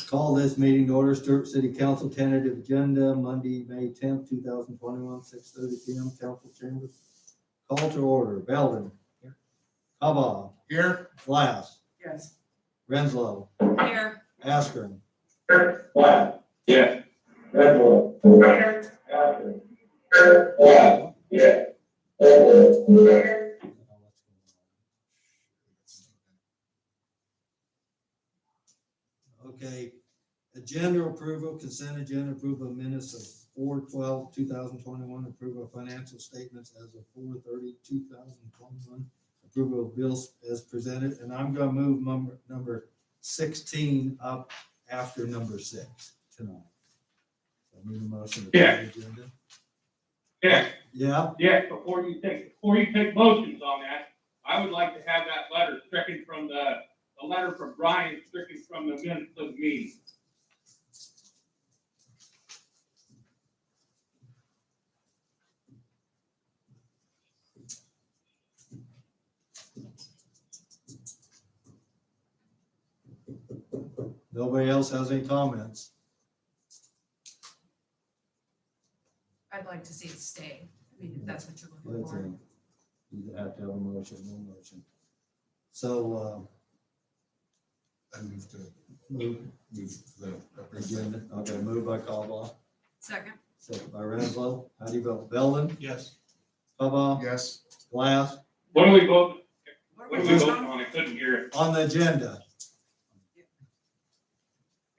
Call this meeting to order. Stewart City Council tentative agenda, Monday, May 10th, 2021, 6:30 p.m. Council chambers. Call to order. Belden. Here. Kaba. Here. Glass. Yes. Renslow. Here. Askren. Glass. Yes. Renslow. Here. Askren. Glass. Yes. Okay. Agenda approval, consent agenda approval of minutes of 4/12/2021, approval of financial statements as of 4/30/2021, approval of bills as presented, and I'm gonna move number 16 up after number 6 tonight. So I need a motion to Yeah. approve the agenda. Yeah, Yeah, before you take motions on that, I would like to have that letter stricken from the letter from Brian stricken from the minutes of the meeting. nobody else has any comments? I'd like to see it stay. I mean, if that's what you're looking Let's, for. you have to have a motion, no motion. So, I move to move the agenda, okay, moved by Cobba, Second, second by Renzo. How do you vote? Belvin, yes. Cobba, Yes. Glass, What do we vote? what What are do we we voting vote on? on? I couldn't hear it. on the agenda.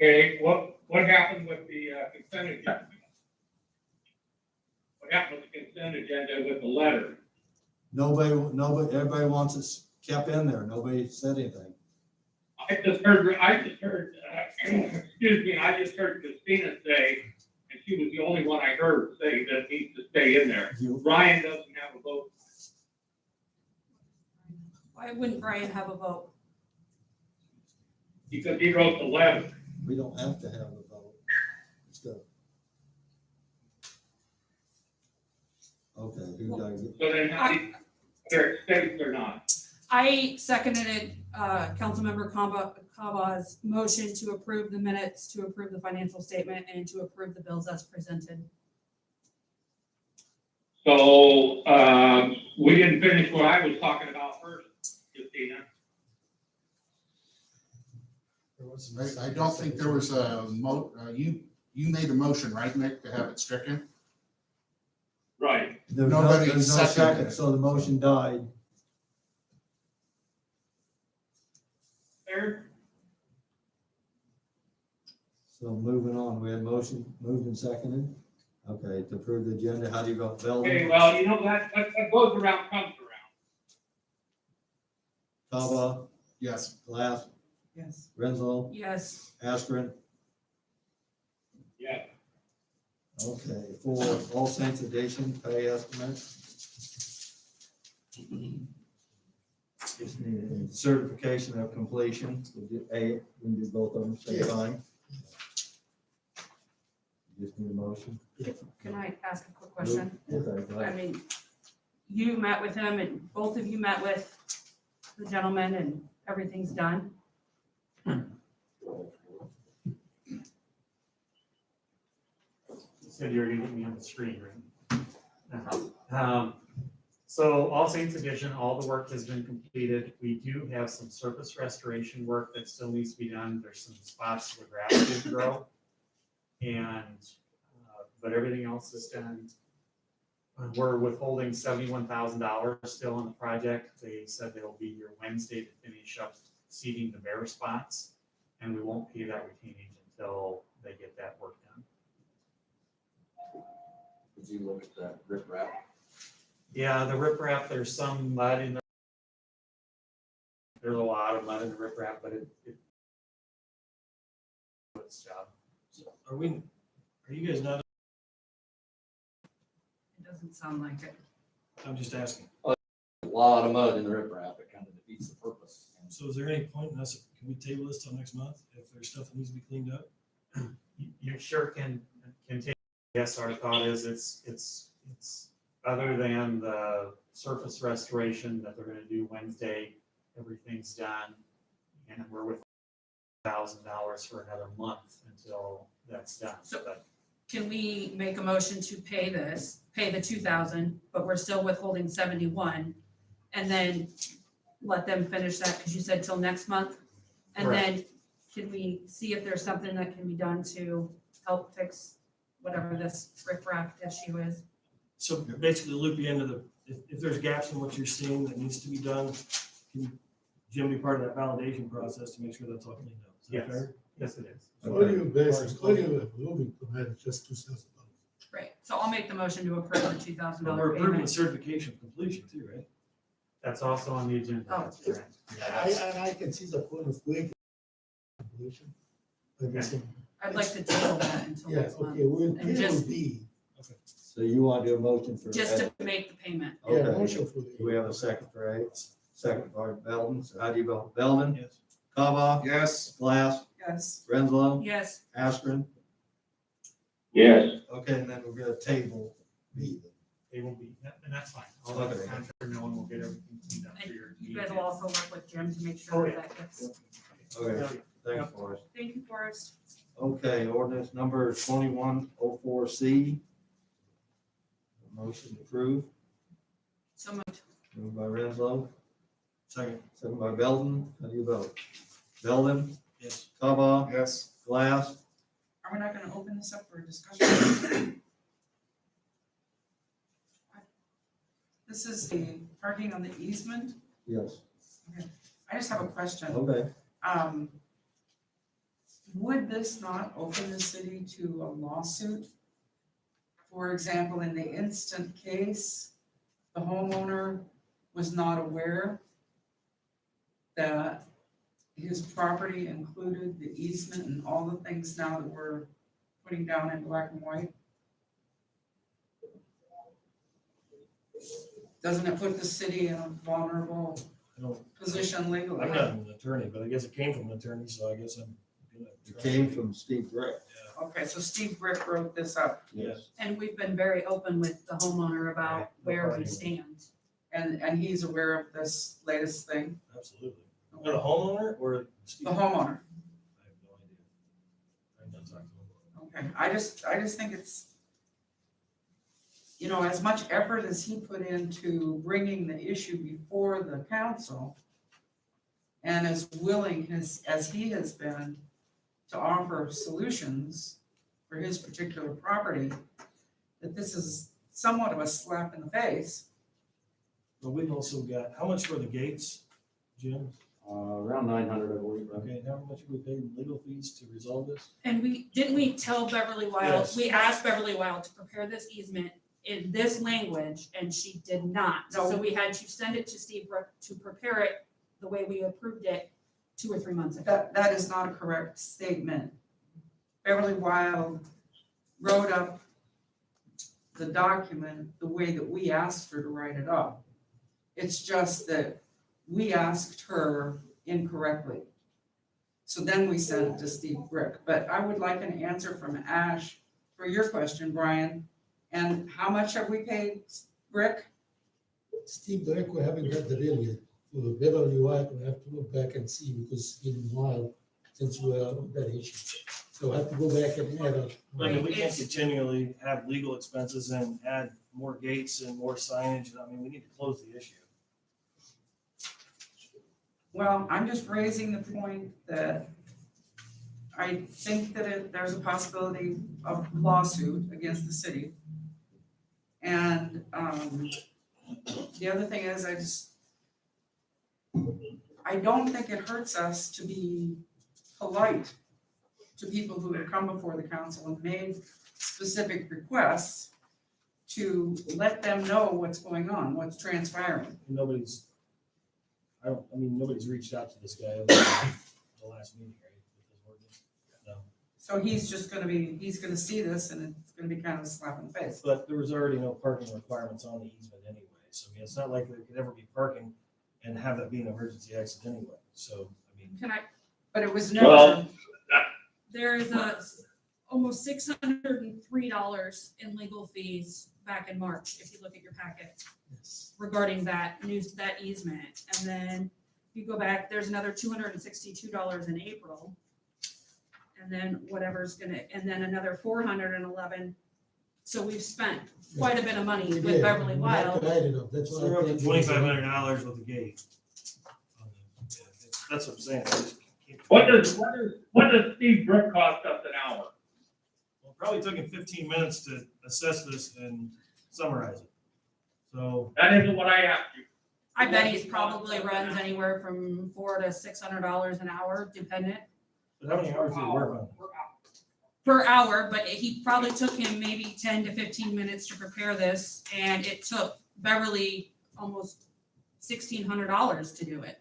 Okay, what happened with the consent agenda? What happened with the consent agenda with the letter? Nobody, everybody wants it kept in there. Nobody said anything. I just heard, excuse me, I just heard Christina say, and she was the only one I heard say that it needs to stay in there. You, Brian doesn't have a vote. Why wouldn't Brian have a vote? Because he wrote the letter. we don't have to have a vote. Let's go. Okay, who got it? So then, whether it stays or not. I seconded it, Councilmember Kaba's motion to approve the minutes, to approve the financial statement, and to approve the bills as presented. So, we didn't finish what I was talking about first, Christina. I don't think there was a you made a motion, right, Nick, to have it stricken? Right. There's Nobody there's no seconded second, it. so the motion died. There, So moving on, we had motion moved and seconded. Okay, to approve the agenda, how do you vote? Belvin, okay, well, you know, that goes around, comes around. Cobba, Yes. Glass, Yes. Renzo, Yes. Askren. Yeah. Okay, for All Saints Edition pay estimate. Just need a certification of completion. We can do both of them at the same time. Just need a motion. Can I ask a quick question? Okay, go I ahead. mean, you met with him and both of you met with the gentleman and everything's done. You said you were gonna get me on the screen, right? So All Saints Edition, all the work has been completed. We do have some surface restoration work that still needs to be done. There's some spots where grass did grow. But everything else is done. We're withholding $71,000 still on the project. They said they'll be here Wednesday to finish up seeding the bare spots. And we won't pay that retainage until they get that work done. Did you look at that riprap? Yeah, the riprap, there's some mud in there. There's a lot of mud in the riprap, but it its job. Are you guys not, It doesn't sound like it. I'm just asking. A lot of mud in the riprap, it kind of defeats the purpose. So is there any point in us, can we table this till next month if there's stuff that needs to be cleaned up? You sure can take, yes, our thought is it's other than the surface restoration that they're gonna do Wednesday, everything's done. And we're with $1,000 for another month until that's done. So- But Can we make a motion to pay the 2,000, but we're still withholding 71? And then let them finish that, because you said till next month? And then can we see if there's something that can be done to help fix whatever this riffraff issue is? So basically loop you into if there's gaps in what you're seeing that needs to be done, can Jim be part of that validation process to make sure that's all cleaned up? Is that Yes. fair? yes, it is. Including the basics, including the moving permit, it's just $2,000. Right, so I'll make the motion to approve the $2,000 But we're approving the payment. certification of completion too, right? That's also on the agenda. Oh. That's correct. I can see the point of waiting. But it's a- I'd like to table that until Yeah, next month, okay, we'll, And it will just- be, So you want to do a motion for? just to make the payment. yeah, Okay. motion for Do we have a second for A? Second by Belvin. So how do you vote? Belvin? Yes. Kava? Yes. Glass? Yes. Renslow? Yes, Askren? Yes. Okay, and then we're gonna table B. They will be, and that's fine. I'll let the Okay. contractor know and we'll get everything cleaned up for and your. you guys will also work with Jim to make Oh, sure yeah. that gets, Okay, thanks, Forrest. thank you, Forrest. Okay, ordinance number 2104C. Motion approved, So moved. moved by Renslow, Second. second by Belvin. How do you vote? Belvin? Yes. Kava? Yes. Glass? Are we not gonna open this up for a discussion? This is the parking on the easement. Yes. I just have a question. Okay. Would this not open the city to a lawsuit? For example, in the instant case, the homeowner was not aware that his property included the easement and all the things now that we're putting down in black and white. Doesn't it put the city in a vulnerable I don't, position legally? I'm not an attorney, but I guess it came from an attorney, so I guess I'm gonna. It came from Steve Brick. Okay, so Steve Brick wrote this up, Yes. And we've been very open with the homeowner about Right, no where we problem. stand. and he's aware of this latest thing, Absolutely. The homeowner or Steve? the homeowner. I have no idea. I'm not talking to him. Okay, I just think it's, you know, as much effort as he put into bringing the issue before the council, and as willing as he has been to offer solutions for his particular property, that this is somewhat of a slap in the face. But we've also got, how much for the gates, Jim? Around 900, I believe, right? Okay, how much have we paid in legal fees to resolve this? And didn't we tell Beverly Wild, Yes. we asked Beverly Wild to prepare this easement in this language, and she did not. No. So we had to send it to Steve Brick to prepare it the way we approved it 2 or 3 months ago. That is not a correct statement. Beverly Wild wrote up the document the way that we asked her to write it up. It's just that we asked her incorrectly. So then we sent it to Steve Brick, but I would like an answer from Ash for your question, Brian. And how much have we paid Brick? Steve Derek, we haven't got the bill yet. For the Beverly White, we have to go back and see because it's been a while since we are on that issue. So I have to go back and add up. I mean, we can't It's- continually have legal expenses and add more gates and more signage. I mean, we need to close the issue. Well, I'm just raising the point that I think that there's a possibility of lawsuit against the city. And the other thing is, I don't think it hurts us to be polite to people who have come before the council and made specific requests to let them know what's going on, what's transpiring. Nobody's reached out to this guy over the last meeting, right? with his ordinance? No. So he's gonna see this and it's gonna be kind of a slap in the face. But there was already no parking requirements on the easement anyway, so I mean, it's not like there could ever be parking and have that be an emergency exit anyway, so, I mean. Can I, But it was Well- never, there is almost $603 in legal fees back in March, if you look at your packet, regarding that easement. And then if you go back, there's another $262 in April. And then and then another 411. So we've spent quite a bit of money with Yeah, Beverly we have Wild. to add it up. That's So why. we're I up to think- $2,500 with the gate. That's what I'm saying. I just can't- What does Steve Brook cost us an hour? Well, it probably took him 15 minutes to assess this and summarize it. So, That isn't what I asked you. I bet he's probably runs anywhere from $400 to $600 an hour, dependent. but how many hours did he work on it? per hour, but he probably took him maybe 10 to 15 minutes to prepare this, and it took Beverly almost $1,600 to do it.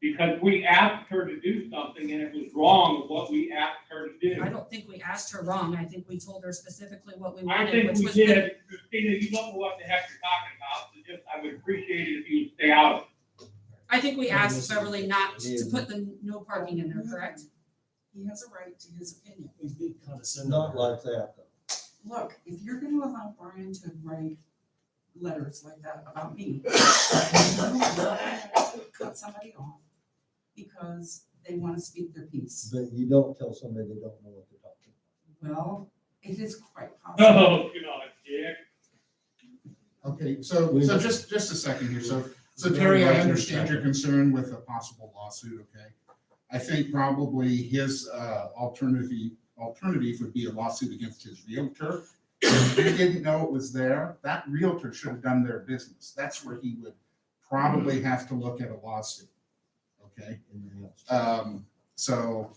Because we asked her to do something and it was wrong with what we asked her to do. I don't think we asked her wrong. I think we told her specifically what we I wanted, think which we was did. Christina, you don't know what the heck you're talking about, so just, I would appreciate it if you would stay out of it. I think we asked Beverly not to put the no parking in there, correct? He has a right to his opinion. He's being condescending. Not like that, though. Look, if you're gonna allow Brian to write letters like that about me, cut somebody off because they wanna speak their piece. But you don't tell somebody they don't know what they're talking Well, it is quite possible. Oh, you know, Dick. Okay, so just a second here. So Terry, I understand your concern with a possible lawsuit, okay? I think probably his alternative would be a lawsuit against his realtor. If he didn't know it was there, that realtor should have done their business. That's where he would probably have to look at a lawsuit, okay? in the house. So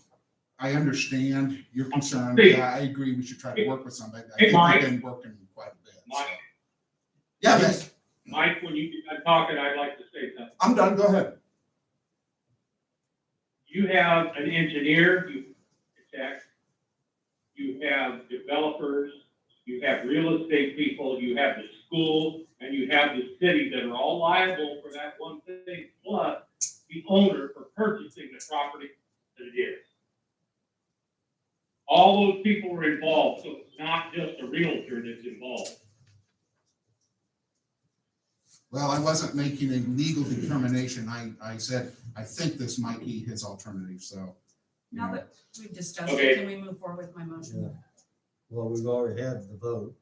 I understand your concern. Hey. I agree, we should try to work with somebody. I Hey, think Mike. we've been working quite a bit. so. Mike. Yeah, Nick, Mike, when I'm talking, I'd like to say something. I'm done, go ahead. You have an engineer, you have developers, you have real estate people, you have the school, and you have the city that are all liable for that one thing, plus the owner for purchasing the property that it is. All those people were involved, so it's not just a realtor that's involved. Well, I wasn't making a legal determination. I said, I think this might be his alternative, so. you Now know. that we've discussed Okay. it, can we move forward with my motion? Yeah. Well, we've already had the vote.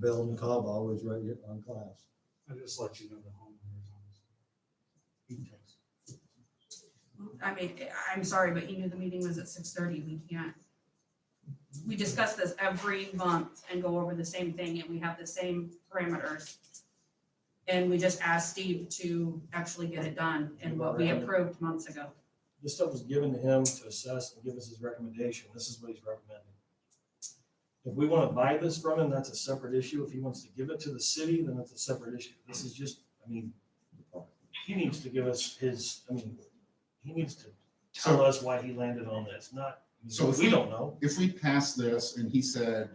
Bill and Cobb always write it on class. I just let you know the homeowners. I mean, I'm sorry, but he knew the meeting was at 6:30. We can't. We discuss this every month and go over the same thing, and we have the same parameters. And we just asked Steve to actually get it done and what we approved months ago. This stuff was given to him to assess and give us his recommendation. This is what he's recommending. If we want to buy this from him, that's a separate issue. If he wants to give it to the city, then that's a separate issue. This is just, I mean, he needs to give us his, I mean, he needs to tell us why he landed on this, not, So if we don't know. If we pass this and he said,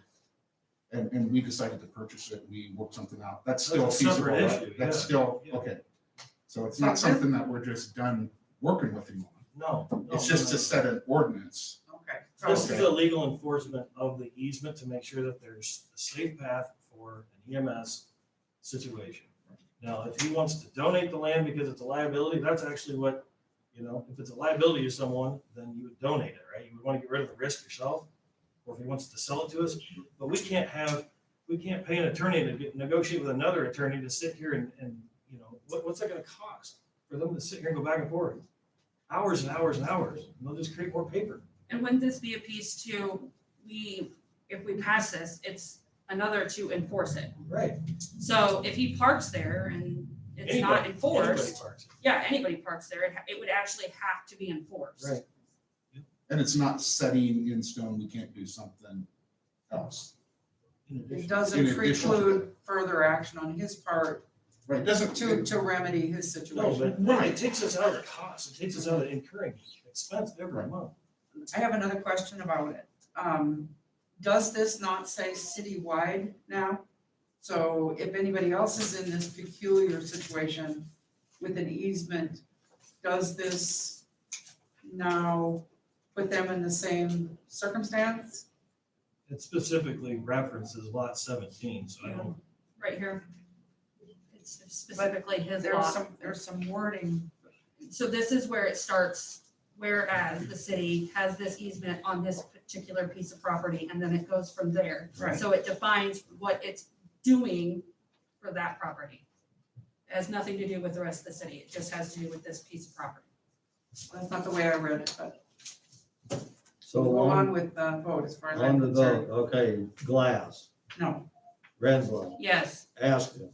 and we decided to purchase it, we worked something out, that's still That's a separate feasible, right? issue, That's yeah. still, Yeah. okay. So it's not something that we're just done working with him on. No. It's just to set an ordinance. Okay. This is a legal enforcement of the easement to make sure that there's a safe path for an EMS situation. Now, if he wants to donate the land because it's a liability, that's actually what, you know, if it's a liability to someone, then you would donate it, right? You would want to get rid of the risk yourself, or if he wants to sell it to us. But we can't pay an attorney to negotiate with another attorney to sit here and you know, what's that gonna cost for them to sit here and go back and forth? Hours and hours and hours, and they'll just create more paper. And wouldn't this be a piece to, if we pass this, it's another to enforce it. Right. So if he parks there and it's not Anybody enforced, parks. yeah, anybody parks there, it would actually have to be enforced. Right. And it's not setting in stone, we can't do something else. In It addition. doesn't In addition to preclude further action on his part Right, doesn't, to remedy his No, situation. but it takes us out of the cost, it takes us out of incurring expense every month. I have another question about it. Does this not say citywide now? So if anybody else is in this peculiar situation with an easement, does this now put them in the same circumstance? It specifically references lot 17, so I don't, Right here. It's specifically his lot. There's some wording. So this is where it starts, whereas the city has this easement on this particular piece of property, and then it goes from there. Right. So it defines what it's doing for that property. It has nothing to do with the rest of the city, it just has to do with this piece of property. That's not the way I read it, but So we'll go on on, with the vote as far as on I'm the concerned. vote, okay, Glass, No, Renzo, Yes, Aston.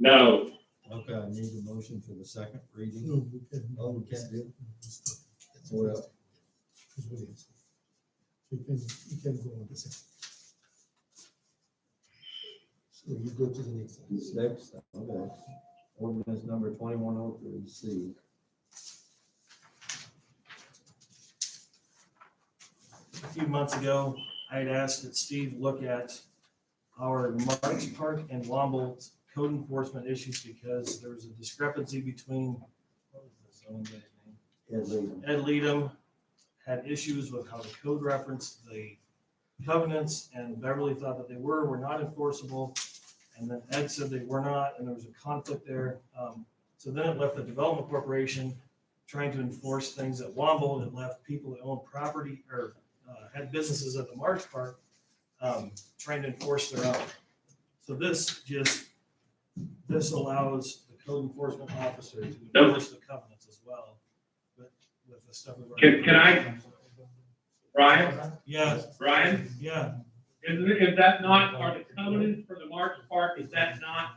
No, Okay, I need a motion for the second reading. No, we can. Oh, we can't do it? That's Well, what it is. You can go on the second. So you go to the next one. Six, okay. Ordinance number 2103C. A few months ago, I had asked that Steve look at our Marks Park and Womble code enforcement issues because there was a discrepancy between, what was this zoning guy's name? Ed Leadham had issues with how the code referenced the covenants, and Beverly thought that they were not enforceable. And then Ed said they were not, and there was a conflict there. So then it left the development corporation trying to enforce things at Womble. It left people that own property or had businesses at the Marks Park trying to enforce their own. So this allows the code enforcement officer to enforce the covenants as well. But with the stuff we've already. Can I, Brian, Yeah, Brian, yeah. is that not, are the covenants for the Marks Park, is that not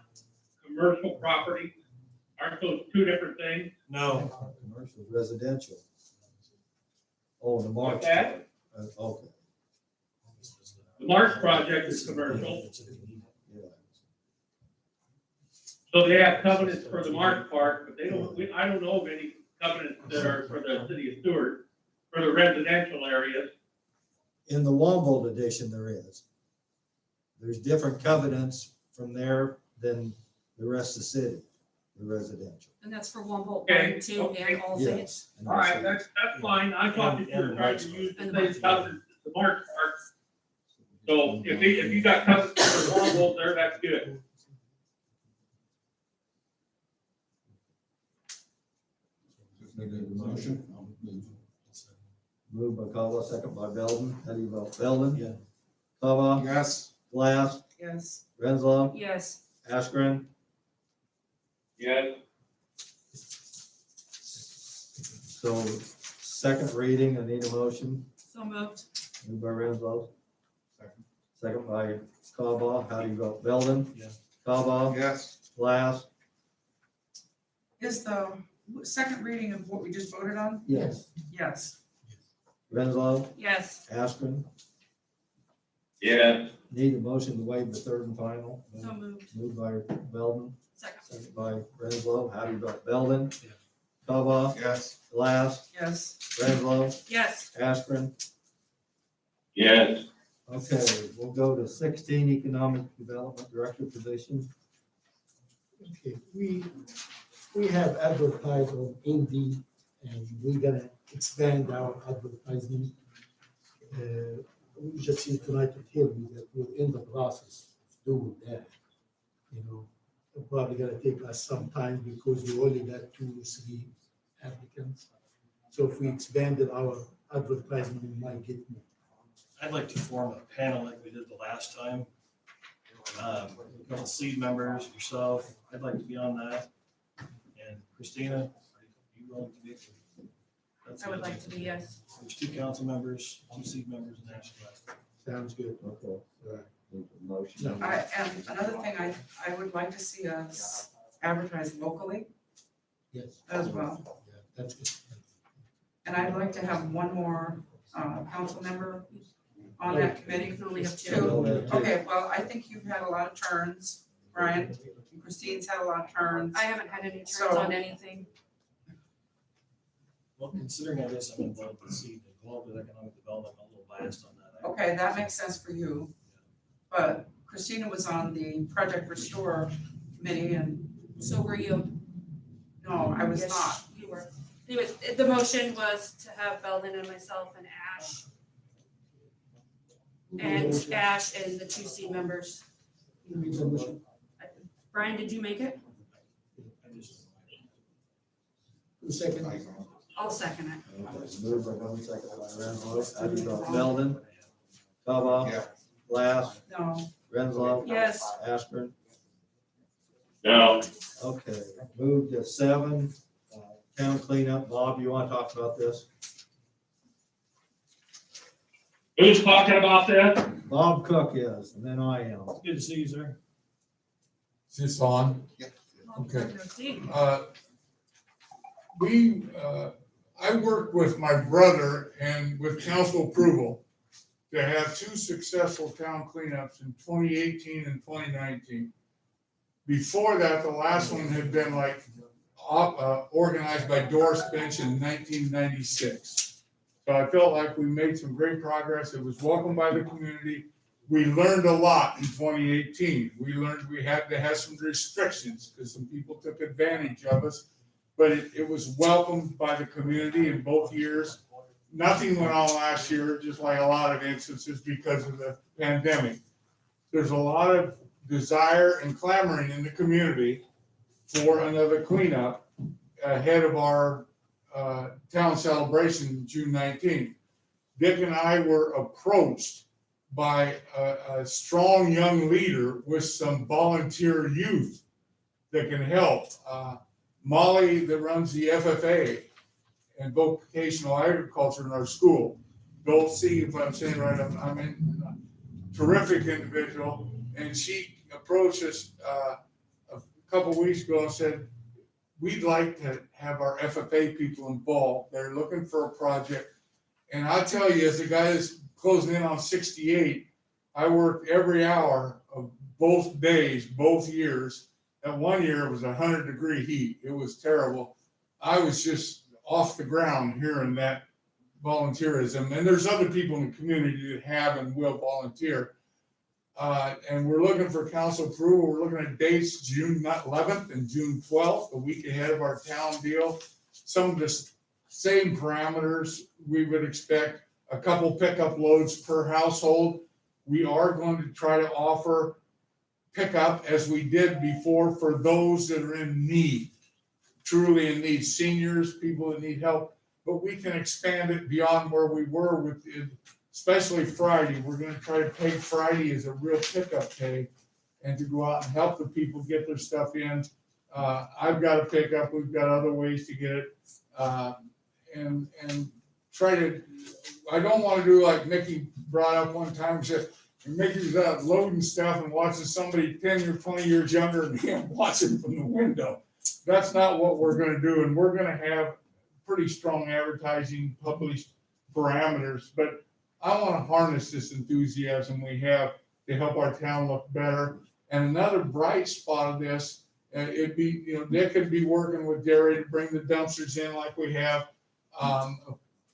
commercial property? Aren't those two different things? No, Commercial, residential. Oh, the March. What's that? Okay, The Marks project is commercial, yeah. so they have covenants for the Marks Park, but they don't, I don't know of any covenants that are for the city of Stewart, for the residential areas. In the Womble edition, there is. There's different covenants from there than the rest of the city, the residential. And that's for Wumble, Okay, 1, 2, okay. and all things. Yes. and All right, that's- that's fine, I thought that you were trying to use the And same covenants as the Marks Park. So if you got covenants for Womble there, that's good. Motion? Moved by Kava, second by Belden. How do you vote? Belden? Yeah. Kava? Yes. Glass? Yes. Renzo? Yes, Askren? Yes, So, second reading, I need a motion. so moved. Moved by Renzo, Second. second by Kava. How do you vote? Belden? Yeah. Kava? Yes. Glass? Is the second reading of what we just voted on? Yes. Yes. Renzo? Yes, Askren? yes, Need a motion to waive the third and final. so moved. Moved by Belden, Second. second by Renzo. How do you vote? Belden? Yeah. Kava? Yes. Glass? Yes. Renzo? Yes, Askren? yes, Okay, we'll go to 16, Economic Development Director position. Okay, we have advertised on Indeed, and we're gonna expand our advertising. We just here tonight to tell you that we're in the process of doing that. You know, it's probably gonna take us some time because we only got 2 or 3 applicants. So if we expanded our advertising, we might get more. I'd like to form a panel like we did the last time. A couple seed members, yourself, I'd like to be on that. And Christina, are you willing to be? That's I would it. like to be, yes. There's 2 council members, 2 seed members, and Ashley. Sounds good. Okay. All right. Need a motion. And another thing, I would like to see us advertise locally Yes. as well. Yeah, that's good. And I'd like to have one more council member on that You committee. can only have Two. 2. Okay, well, I think you've had a lot of turns, Brian. Christine's had a lot of turns. I haven't had any turns So- on anything. Well, considering I guess I'm involved with seed, involved with economic development, I'm a little biased on that. Okay, that makes sense for you. But Christina was on the Project Restore committee and, So were you? no, I was Yes, not. You were. Anyways, the motion was to have Belden and myself and Ash, and the 2 seed members. Who made the motion? Brian, did you make it? I just- Who second? I'll second it. Okay, moved by Belden, second by Renzo. How do you vote? Belden? Kava? Yeah. Glass? No, Renzo? Yes, Askren? no, Okay, moved to 7, town cleanup. Bob, you want to talk about this? who's talking about this? Bob Cook is, and then I am. Good to see you, sir. Is this on? Okay. See. I worked with my brother and with council approval, to have two successful town cleanups in 2018 and 2019. Before that, the last one had been like organized by Doris Bench in 1996. So I felt like we made some great progress. It was welcomed by the community. We learned a lot in 2018. We learned we had to have some restrictions because some people took advantage of us, but it was welcomed by the community in both years. Nothing went on last year, just like a lot of instances because of the pandemic. There's a lot of desire and clamoring in the community for another cleanup ahead of our town celebration June 19th. Dick and I were approached by a strong young leader with some volunteer youth that can help. Molly, that runs the FFA and vocational agriculture in our school. Go see if I'm saying right. I'm in a terrific individual, and she approached us a couple weeks ago and said, we'd like to have our FFA people involved. They're looking for a project. And I tell you, as a guy that's closing in on 68, I worked every hour of both days, both years. That one year it was 100-degree heat. It was terrible. I was just off the ground hearing that volunteerism. And there's other people in the community that have and will volunteer. And we're looking for council approval. We're looking at dates, June 11th and June 12th, a week ahead of our town deal. Some of the same parameters we would expect, a couple pickup loads per household. We are going to try to offer pickup as we did before for those that are in need, truly in need, seniors, people that need help. But we can expand it beyond where we were with it, especially Friday. We're going to try to take Friday as a real pickup day and to go out and help the people get their stuff in. I've got a pickup. We've got other ways to get it. And try to, I don't want to do like Mickey brought up one time, said, Mickey's out loading stuff and watching somebody 10 or 20 years younger than him watching from the window. That's not what we're going to do. And we're going to have pretty strong advertising published parameters, but I want to harness this enthusiasm we have to help our town look better. And another bright spot of this, it'd be, Dick could be working with Derry to bring the dumpsters in like we have.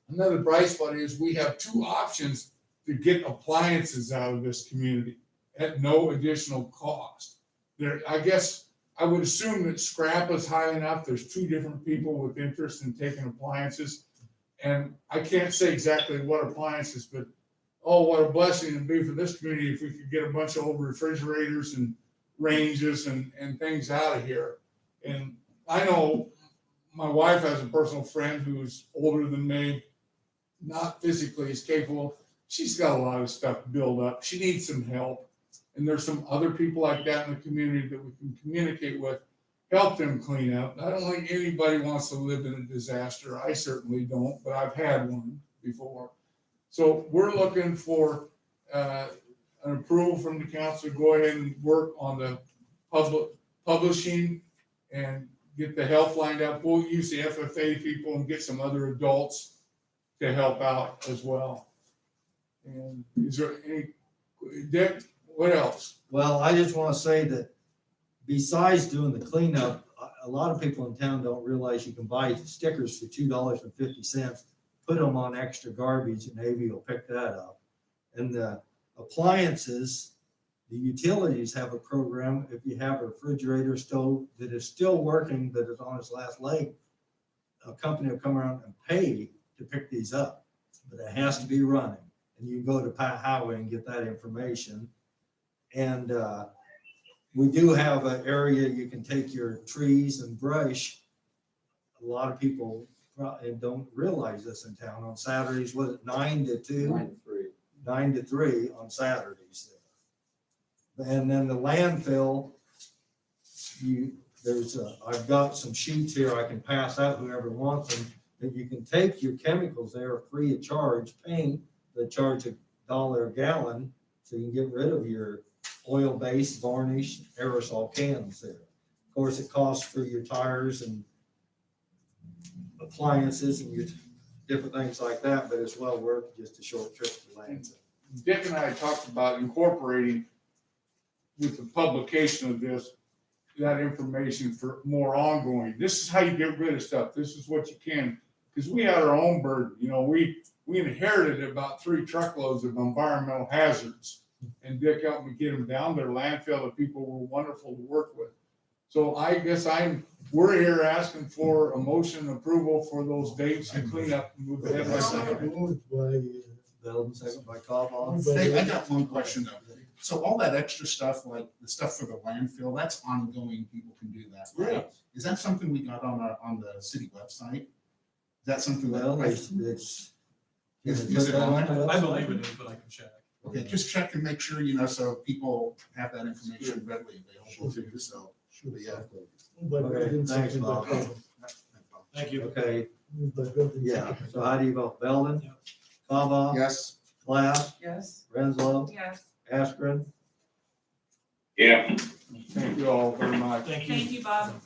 Another bright spot is we have two options to get appliances out of this community at no additional cost. I guess I would assume that scrap is high enough. There's two different people with interest in taking appliances. And I can't say exactly what appliances, but oh, what a blessing it'd be for this community if we could get a bunch of old refrigerators and ranges and things out of here. And I know my wife has a personal friend who's older than me, not physically as capable. She's got a lot of stuff built up. She needs some help. And there's some other people like that in the community that we can communicate with, help them clean up. I don't think anybody wants to live in a disaster. I certainly don't, but I've had one before. So we're looking for an approval from the council to go ahead and work on the publishing and get the help lined up. We'll use the FFA people and get some other adults to help out as well. And is there any, Dick, what else? Well, I just want to say that besides doing the cleanup, a lot of people in town don't realize you can buy stickers for $2.50, put them on extra garbage, and Navy will pick that up. And the appliances, the utilities have a program. If you have a refrigerator, stove that is still working, that is on its last leg, a company will come around and pay to pick these up, but it has to be running. And you go to Pat Highway and get that information. And we do have an area you can take your trees and brush. A lot of people don't realize this in town. On Saturdays, was it 9 to 2? 9 to 3. 9 to 3 on Saturdays. And then the landfill, I've got some sheets here I can pass out whoever wants them, that you can take your chemicals there free of charge, paint, they charge $1 a gallon, so you can get rid of your oil-based, varnish, aerosol cans there. Of course, it costs for your tires and appliances and your different things like that, but it's well worth just a short trip to landfill. Dick and I talked about incorporating with the publication of this, that information for more ongoing. This is how you get rid of stuff. This is what you can, because we had our own burden. You know, we inherited about 3 truckloads of environmental hazards. And Dick helped me get them down. Their landfill, the people were wonderful to work with. So I guess we're here asking for a motion approval for those dates and clean up and move ahead. Moved by, Belden, second by Cobal. Hey, I got one question though. So all that extra stuff, like the stuff for the landfill, that's ongoing, people can do that, right? Is that something we got on the city website? Is that something that? Well, it's. Is it on there? I believe it is, but I can check. Okay, just check and make sure, you know, so people have that information readily available too, so. should be, Yeah. moved by Belden, thanks, second by Bob. Cobal. Thank you. Okay, Moved by Belden, yeah, second so how do you vote? Belden? Cobal? Yes. Glass? Yes. Renslow? Yes, Askren? Yeah. Thank you all very much. Thank you. thank you, Bob.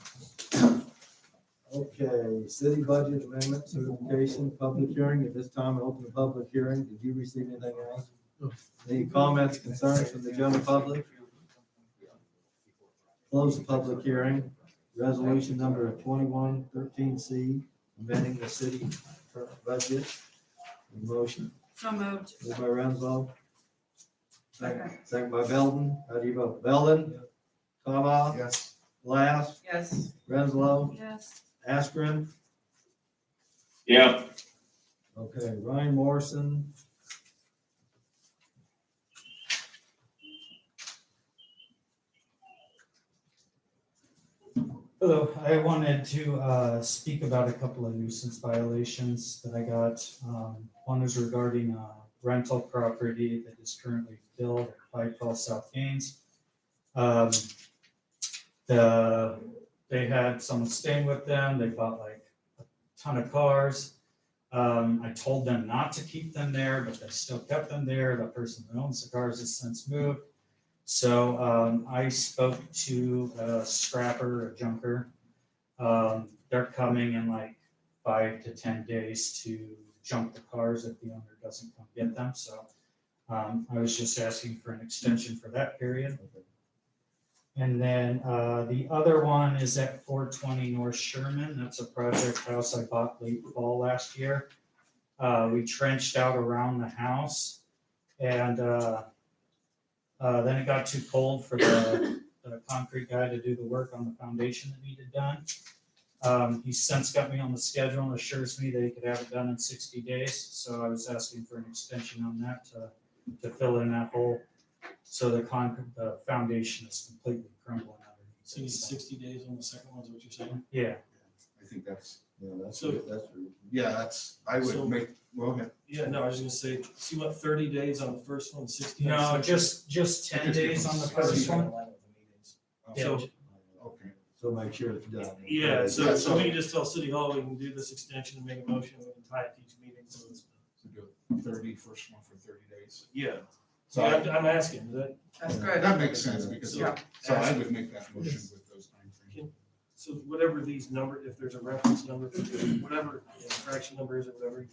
Okay, city budget amendment certification, public hearing. At this time, I open the public hearing. Did you receive anything else? No. Any comments, concerns from the general public? Close the public hearing. Resolution number 2113C, amending the city budget. Motion, So moved. moved by Renslow. Second. Second by Belden. How do you vote? Belden? Cobal? Yes. Glass? Yes. Renslow? Yes, Askren? Yeah. Okay, Ryan Morrison. Hello, I wanted to speak about a couple of nuisance violations that I got. One is regarding a rental property that is currently filled at 512 South Gaines. They had someone staying with them, they bought like a ton of cars. I told them not to keep them there, but they still kept them there. The person that owns the cars has since moved. So I spoke to a scrapper, a junker. They're coming in like 5 to 10 days to junk the cars if the owner doesn't come get them. So I was just asking for an extension for that period. And then the other one is at 420 North Sherman. That's a project house I bought late fall last year. We trenched out around the house, and then it got too cold for the concrete guy to do the work on the foundation that needed done. He's since got me on the schedule and assures me that he could have it done in 60 days. So I was asking for an extension on that to fill in that hole. So the foundation is completely crumbling underneath. So you need 60 days on the second one, is what you're saying? Yeah, I think that's, That's So- I So- would make, well, okay. Yeah, no, I was gonna say, so you want 30 days on the first one, 60 on the no, second? just 10 days on the first one. So, Okay. So make sure it's done. yeah, so we can just tell City Hall, we can do this extension and make a motion, we can tie it to each meeting, so it's, So do 30, first one for 30 days. yeah. So So I'm asking, is that, That's good. that makes sense because, Yeah. so I would make that motion with those timeframes. so whatever these number, if there's a reference number, whatever infraction number is or whatever.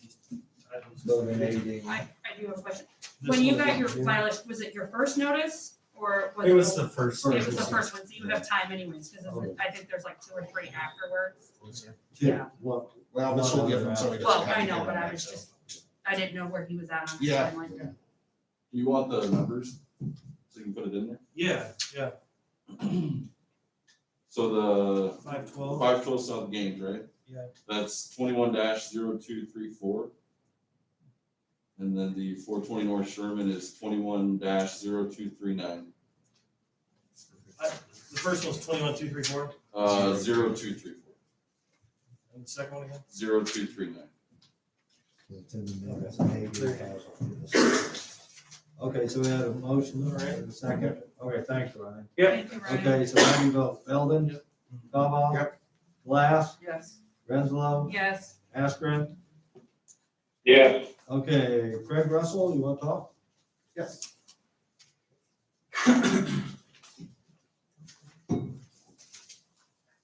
I don't- Donating. I do have a question. This When you one- got your violation, was it your first notice or was It was the first. It was the first one, so you have time anyways, because I think there's like 2 or 3 afterwards. Was there? Yeah. Well, Well, this will give them, so he doesn't Well, have to I get know, on but I that, was so. just, I didn't know where he was at on the Yeah. timeline. You want the numbers, so you can put it in there? Yeah, So the 512, 512 South Gaines, right? Yeah. That's 21-0234. And then the 420 North Sherman is 21-0239. the first one's 21,234, 0234, and the second one again? 0239. Okay, so we had a motion, and a second. Okay, thanks, Ryan. Thank you, Ryan. Okay, so how do you vote? Belden? Cobal? Yep. Glass? Yes. Renslow? Yes, Askren? Yes. Okay, Craig Russell, you want to talk? Yes.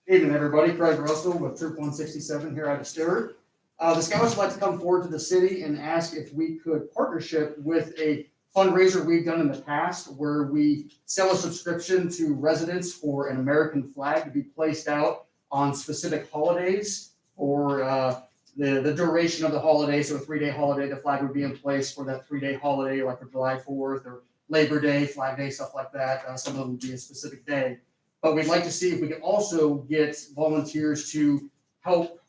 Evening, everybody. Craig Russell with Troop 167 here out of Stewart. The Scouts would like to come forward to the city and ask if we could partnership with a fundraiser we've done in the past where we sell a subscription to residents for an American flag to be placed out on specific holidays or the duration of the holiday. So a 3-day holiday, the flag would be in place for that 3-day holiday, like for July 4th or Labor Day, Flag Day, stuff like that. Some of them would be a specific day. But we'd like to see if we can also get volunteers to help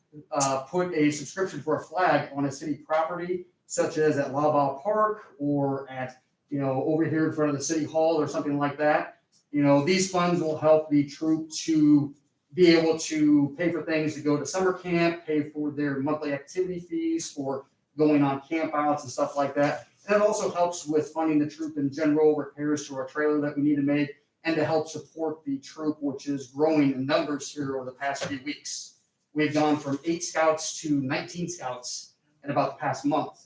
put a subscription for a flag on a city property, such as at Laba Park or at, over here in front of the city hall or something like that. These funds will help the troop to be able to pay for things to go to summer camp, pay for their monthly activity fees for going on camp outs and stuff like that. And it also helps with funding the troop in general, repairs to our trailer that we need to make, and to help support the troop, which is growing in numbers here over the past few weeks. We've gone from 8 scouts to 19 scouts in about the past month.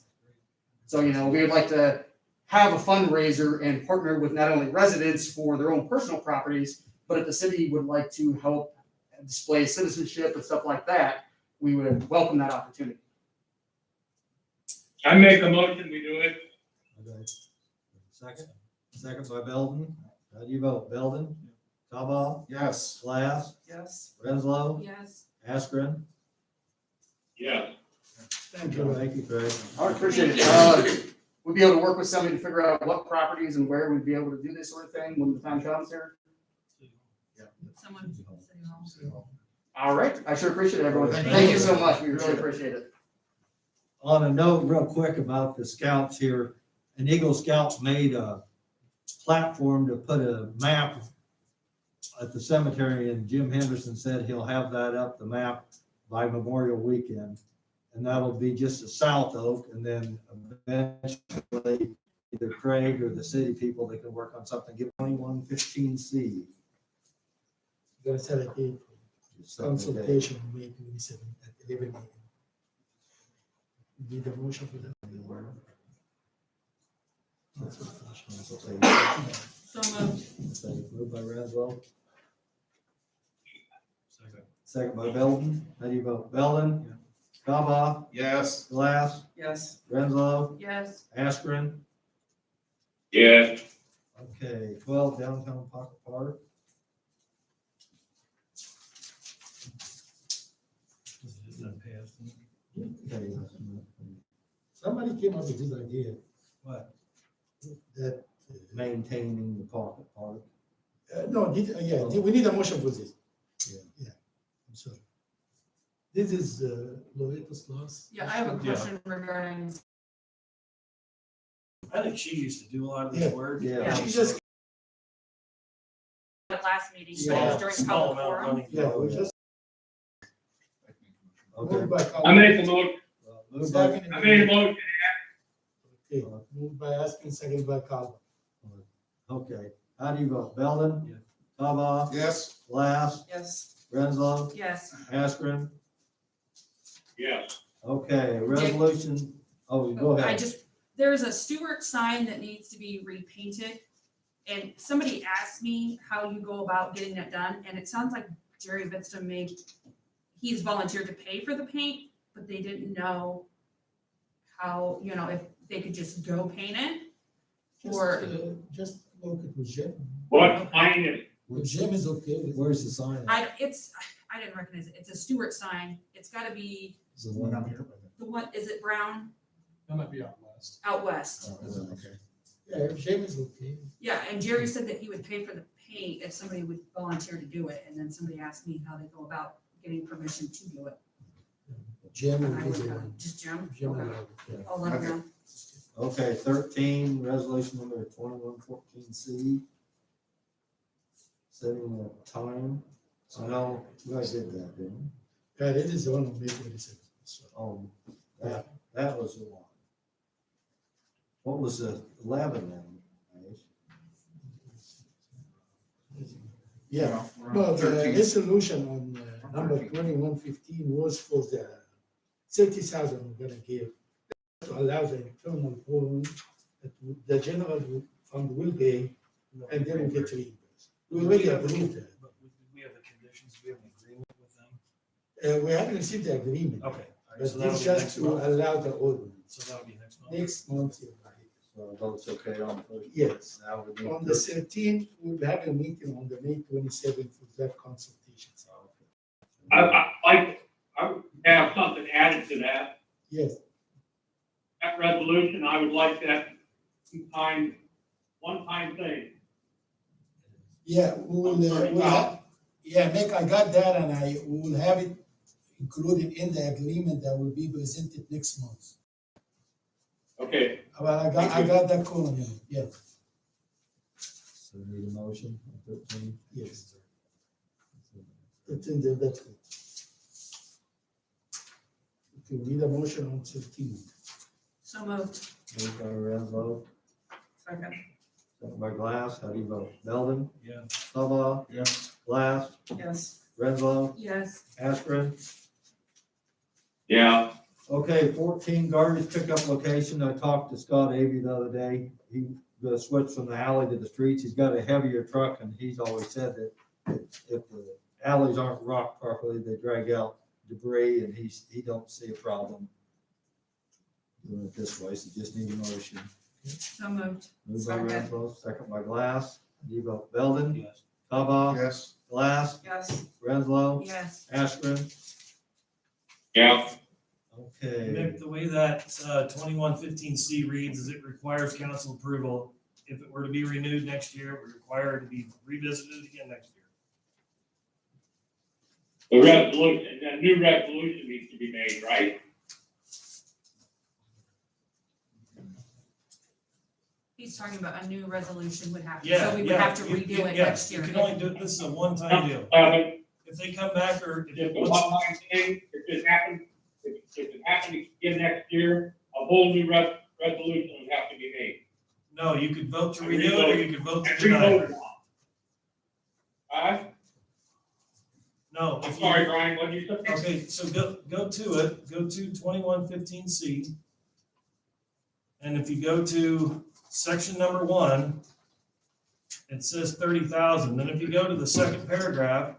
So, we would like to have a fundraiser and partner with not only residents for their own personal properties, but if the city would like to help display citizenship and stuff like that, we would welcome that opportunity. I make a motion, we do it. Okay. Second by Belden. How do you vote? Belden? Kaba? Yes. Glass? Yes. Renslow? Yes. Askren? Yes. Thank you. Thank you, Craig. I would appreciate it. We'd be able to work with somebody to figure out what properties and where we'd be able to do this sort of thing when the time comes here. Someone. City Hall. All right. I sure appreciate it, everyone. Thank Thank you. you so much. We really appreciate it. On a note, real quick about the scouts here, an Eagle Scout made a platform to put a map at the cemetery, and Jim Henderson said he'll have that up, the map, by Memorial Weekend. And that'll be just a South Oak, and then eventually either Craig or the city people, they can work on something, give 2115C. Gonna set a date for consultation on May 27 at 11 a.m. Need a motion for that? So moved. Moved by Renslow. Second by Belden. How do you vote? Belden? Kaba? Yes. Glass? Yes. Renslow? Yes. Askren? Yes. Okay, 12 downtown Pocket Park. Okay. Somebody came up with this idea What? that, Maintaining the Pocket Park. no, we need a motion for this. Yeah. I'm sorry. This is Loretta's loss. Yeah, I have a question regarding, I think she used to do a lot of this work. Yeah. She just, the last meeting, Yeah. during Small public amount of forum. money. yeah, we just. Okay. Moved by I make a motion, Moved by- I made a motion. Okay, moved by Askin, second by Calvo. Okay, how do you vote? Belden? Kaba? Yes. Glass? Yes. Renslow? Yes. Askren? Yes. Okay, resolution, go ahead. There's a Stewart sign that needs to be repainted. And somebody asked me how you go about getting that done, and it sounds like Jerry Vitsta he's volunteered to pay for the paint, but they didn't know how, if they could just go paint it. Or, Just look at the Jim. What sign is, The Jim is okay with. Where's the sign? I didn't recognize it. It's a Stewart sign. It's gotta be Is the one up here? the one, is it brown? That might be out west. Out west. Okay. Yeah, if Jim is okay. Yeah, and Jerry said that he would pay for the paint if somebody would volunteer to do it, and then somebody asked me how they go about getting permission to do it. Jim And I is would, the one. just Jim? Jim Okay. allowed it. I'll let him know. Okay, 13, resolution number 2114C. Setting the time. I know you guys did that, didn't you? Yeah, this is the one on May 27th. So, That was the one. What was the 11 then? yeah, We're on no, the 13. resolution on number 2115 was for the 30,000 we're gonna give to allow the internal borrowing that the general fund will pay, and then we get reimbursed. We already agreed that. But we have the conditions, we have an agreement with them. We haven't received the agreement, Okay. all right, but so that'll it's be just next to month. allow the ordinance. So that'll be next month. Next month, yeah. votes okay on first. Yes. Now we need On to- the 13th, we'll have a meeting on the May 27th for that consultation. I would have something added to that. Yes, That resolution, I would like that one-time thing. yeah, Nick, I got that and we will have it included in the agreement that will be presented next month. Okay, Well, I got that column in it, yes, So we need a motion on 13. yes. It's in there, that's good. Okay, we need a motion on 13. So moved. Moved by Renzo, Second. second by Glass. How do you vote? Belvin? Yeah. Bubba? Yes. Glass? Yes. Renzo? Yes. Askren? yeah, Okay, 14 garbage pickup location. I talked to Scott Avey the other day. He gonna switch from the alley to the streets. He's got a heavier truck and he's always said that if the alleys aren't rocked properly, they drag out debris and he don't see a problem doing it this way. So just need a motion. So moved. Moved by Second. Renzo, second by Glass. You vote Belvin? Yes. Kaba? Yes. Glass? Yes. Renzo? Yes. Askren? yeah. Okay. Nick, the way that 2115C reads is it requires council approval. If it were to be renewed next year, it would require it to be revisited again next year. The resolution, a new resolution needs to be made, right? He's talking about a new resolution would have to, Yeah, so we would yeah, have to you- redo it yeah, next year. You can only do it, this is a one-time deal. If they come back or if Just it a wants, one-time thing, if it happens again next year, a whole new resolution would have to be made. no, you could vote to renew it or you could vote to And deny revoted it. on. No, I'm if sorry, you, Brian, what did you say? okay, so go to it, go to 2115C. And if you go to section number 1, it says 30,000. Then if you go to the second paragraph,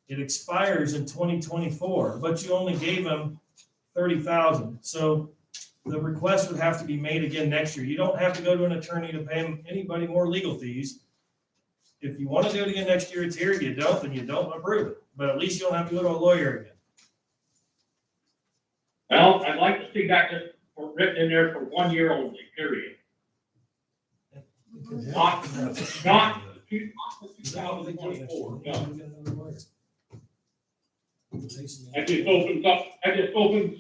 it expires in 2024, but you only gave them 30,000. So the request would have to be made again next year. You don't have to go to an attorney to pay anybody more legal fees. If you want to do it again next year, it's here. If you don't, then you don't approve it. But at least you don't have to go to a lawyer again. Well, I'd like to see that just written in there for 1 year only, period. We can have- Not the 2024, no. That just opens up,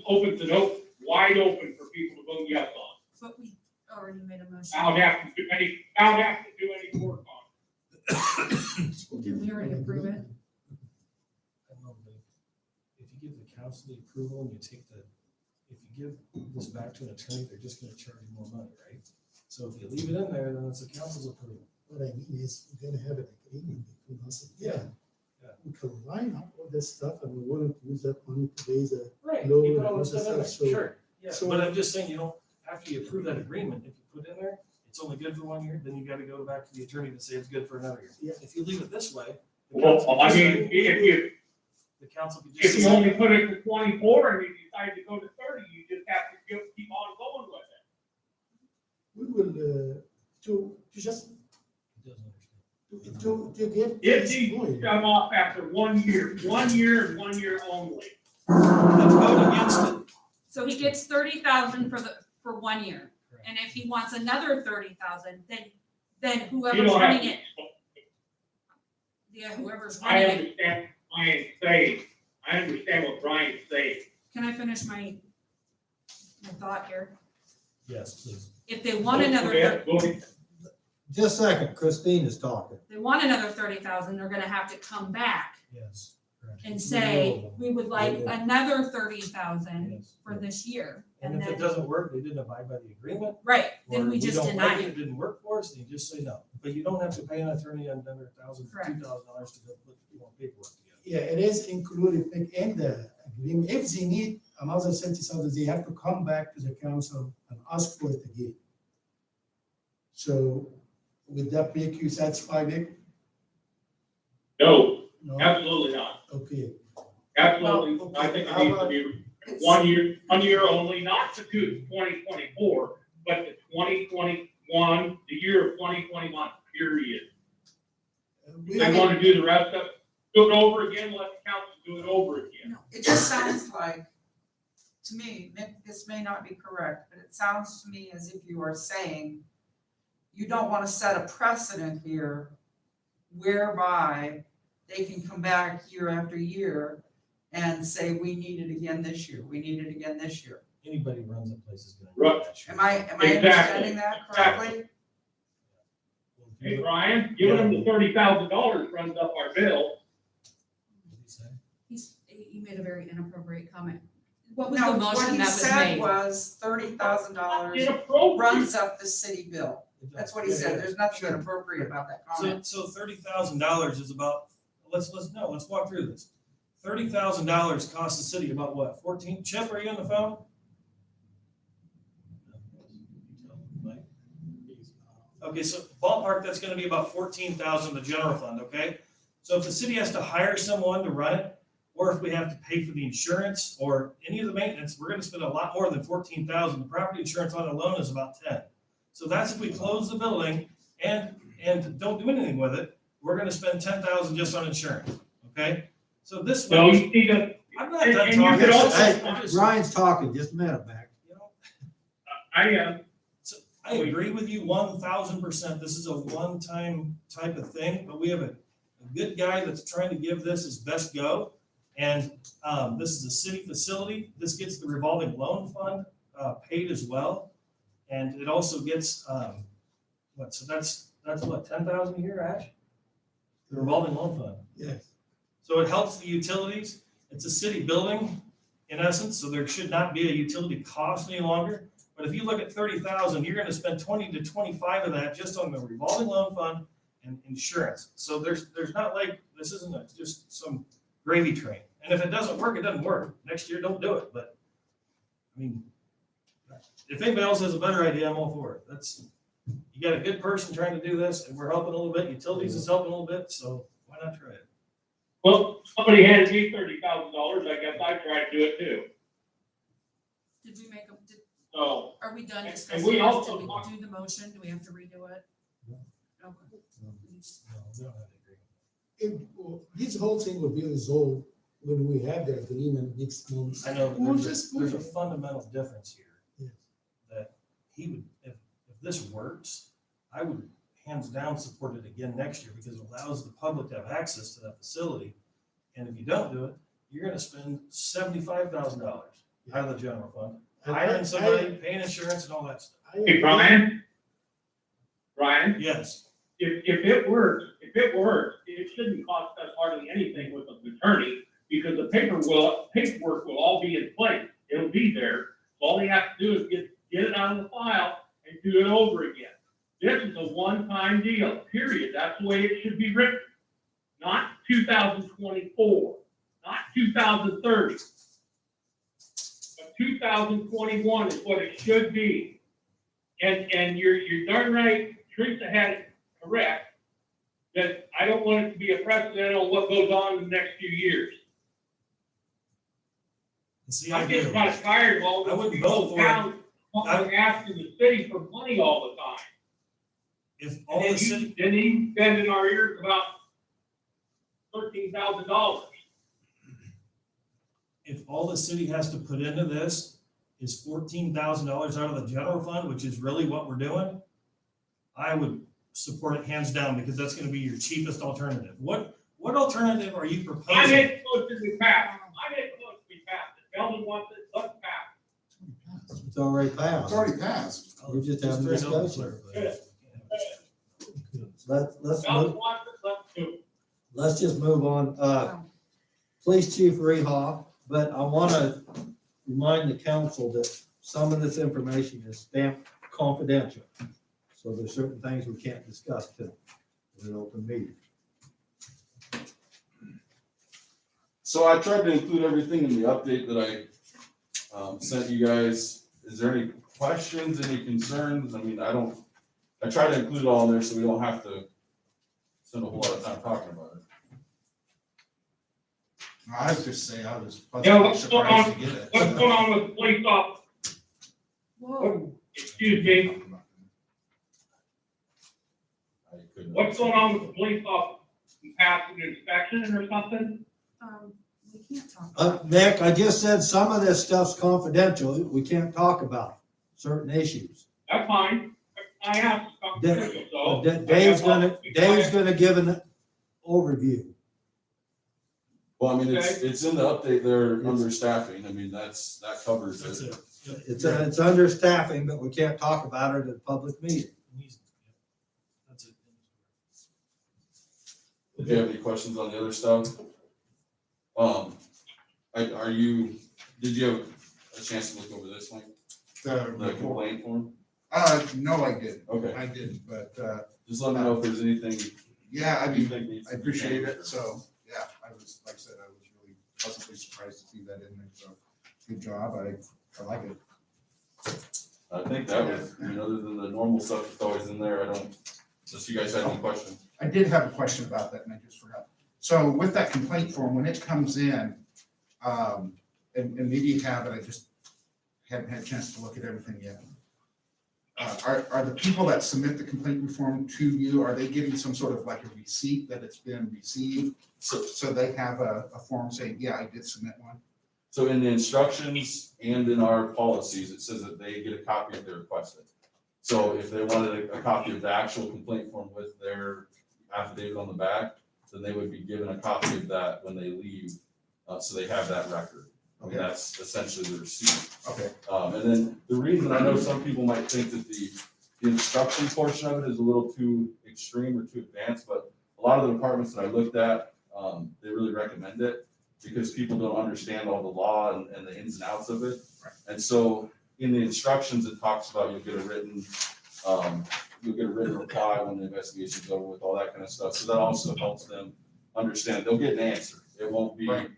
opens it up, wide open for people to vote yes on. But we already made a motion. I don't have to do any work on it. Did we already approve it? I don't know, but if you give the council the approval and you take if you give this back to an attorney, they're just gonna charge you more money, right? So if you leave it in there, then it's the council's approval. What I mean is, we're gonna have an agreement between us. Yeah. We can line up all this stuff and we wouldn't use that money to raise a, Right, No, you put all no, this stuff in there, so- sure, yeah, so- but I'm just saying, you don't, after you approve that agreement, if you put in there, it's only good for 1 year, then you gotta go back to the attorney to say it's good for another year. Yeah. If you leave it this way. the Well, council I can mean, just- The council could just. if you only put it to 24 and you decide to go to 30, you just have to keep on going with it. we will, to just, He doesn't understand. to get. It this needs to going. come off after 1 year, 1 year and 1 year only. Let's vote against it. So he gets 30,000 for 1 year. Correct. And if he wants another 30,000, then You whoever's don't have running to. it, yeah, whoever's I running it. understand what Brian's saying. I understand what Brian's saying. Can I finish my thought here? Yes, please. If they want Go ahead. Just a second, Christine is talking. they want another 30,000, they're gonna have to come back Yes. correct. and say, Renewable. we would like another 30,000 Yes. for this year. And And if it then, doesn't work, they didn't abide by the agreement. right, or then we just don't deny like it. It didn't work for us, then you just say no. But you don't have to pay an attorney another $1,000, Correct. $2,000 to go put more paperwork together. Yeah, it is included in the agreement. If they need another 70,000, they have to come back to the council and ask for it again. So would that make you satisfied, Nick? No, No? absolutely not. Okay. Absolutely. I think it needs to be 1 year only, not to 2024, but the 2021, the year of 2021, period. They want to do the rest of it, do it over again, let the council do it over again. No, it just sounds like, to me, this may not be correct, but it sounds to me as if you are saying you don't want to set a precedent here whereby they can come back year after year and say, we need it again this year, we need it again this year. Anybody who runs a place is gonna. Right. Am I Exactly. understanding that correctly? Hey, Brian, giving them the $30,000 runs up our bill. He made a very inappropriate comment. What was No, the what motion he that was said made? was $30,000 Inappropriate. runs up the city bill. That's what he said. There's nothing inappropriate about that comment. So $30,000 is about, let's walk through this. $30,000 costs the city about what, 14? Chip, are you on the phone? Okay, so ballpark, that's gonna be about 14,000 the general fund, okay? So if the city has to hire someone to run it, or if we have to pay for the insurance or any of the maintenance, we're gonna spend a lot more than 14,000. The property insurance on alone is about 10. So that's if we close the building and don't do anything with it, we're gonna spend 10,000 just on insurance, okay? So this So way, you see the, I'm not and- done and you talking. could also- Hey, Ryan's talking, just a minute, Mac. You know, I am, I agree with you 1,000%. This is a one-time type of thing, but we have a good guy that's trying to give this his best go. And this is a city facility. This gets the revolving loan fund paid as well. And it also gets, so that's what, 10,000 a year, Ash? The revolving loan fund. Yes. So it helps the utilities. It's a city building in essence, so there should not be a utility cost any longer. But if you look at 30,000, you're gonna spend 20 to 25 of that just on the revolving loan fund and insurance. So there's not like, this isn't just some gravy train. And if it doesn't work, it doesn't work. Next year, don't do it. But, I mean, if anybody else has a better idea, I'm all for it. You got a good person trying to do this, and we're helping a little bit. Utilities is helping a little bit, so why not try it? well, somebody handed me $30,000, I guess I tried to do it too. Did we make So, are we done And discussing we this? also Did we talked- do the motion? Do we have to redo it? Okay. This whole thing will be resolved when we have the agreement next month. I know, We'll but just there's a move it. fundamental difference here. Yes. That he would, if this works, I would hands down support it again next year because it allows the public to have access to that facility. And if you don't do it, you're gonna spend $75,000 out of the general fund, And hiring somebody, paying insurance and all that stuff. hey, Brian, Yes, if it works, it shouldn't cost us hardly anything with an attorney, because the paperwork will all be in place. It'll be there. So all they have to do is get it out of the file and do it over again. This is a one-time deal, period. That's the way it should be written. Not 2024, not 2030. But 2021 is what it should be. And you're darn right, Teresa had it correct, that I don't want it to be a precedent on what goes on in the next few years. and see, I'm I getting do. kind of tired of all I wouldn't these vote for it. towns asking the city for money all the time. If all the city, Then he spend in our ears about $13,000. if all the city has to put into this is $14,000 out of the general fund, which is really what we're doing, I would support it hands down because that's gonna be your cheapest alternative. What alternative are you I proposing? didn't close to be passed. If Eldon wants it, let's pass it. It's already It's passed. already passed. We're just having a Just trying to discussion. clarify. Let's Eldon move, wants it, let's do it. let's just move on. Police Chief Rehoff, but I want to remind the council that some of this information is stamped confidential. So there's certain things we can't discuss till we're open meeting. So I tried to include everything in the update that I sent you guys. Is there any questions, any concerns? I mean, I try to include it all in there so we don't have to spend a whole lot of time talking about it. I was just saying, I was Yeah, pleasantly what's going surprised to get it. What's going on with the police officer? Whoa, Excuse me, I couldn't. what's going on with the police officer? You passed an inspection or something? We can't talk about. Nick, I just said some of this stuff's confidential. We can't talk about certain issues. That's fine. I asked, so. Dave's gonna give an overview. Well, I mean, it's in the update there under staffing. I mean, that covers That's it. it. Yep. It's under staffing, but we can't talk about it at a public meeting. That's it. Do you have any questions on the other stuff? Did you have a chance to look over this, Mike? The complaint form? No, I didn't. Okay, I didn't, but, just let me know if there's anything yeah, I you mean, think needs I to be appreciate changed. it, so, yeah, I was, like I said, I was really pleasantly surprised to see that in there, so, good job, I like it. I think that was, I mean, other than the normal stuff that's always in there, unless you guys had any questions. I did have a question about that, and I just forgot. So with that complaint form, when it comes in, and maybe you have it, I just haven't had a chance to look at everything yet. Are the people that submit the complaint form to you, are they getting some sort of like a receipt that it's been received? So they have a form saying, yeah, I did submit one? So in the instructions and in our policies, it says that they get a copy if they request it. So if they wanted a copy of the actual complaint form with their affidavit on the back, then they would be given a copy of that when they leave, so they have that record. I mean, that's essentially the receipt. Okay. And then the reason I know some people might think that the instruction portion of it is a little too extreme or too advanced, but a lot of the departments that I looked at, they really recommend it because people don't understand all the law and the ins and outs of it. Right. And so in the instructions, it talks about you'll get a written reply when the investigation's over with, all that kind of stuff. So that also helps them understand. They'll get an answer. It won't be, Right.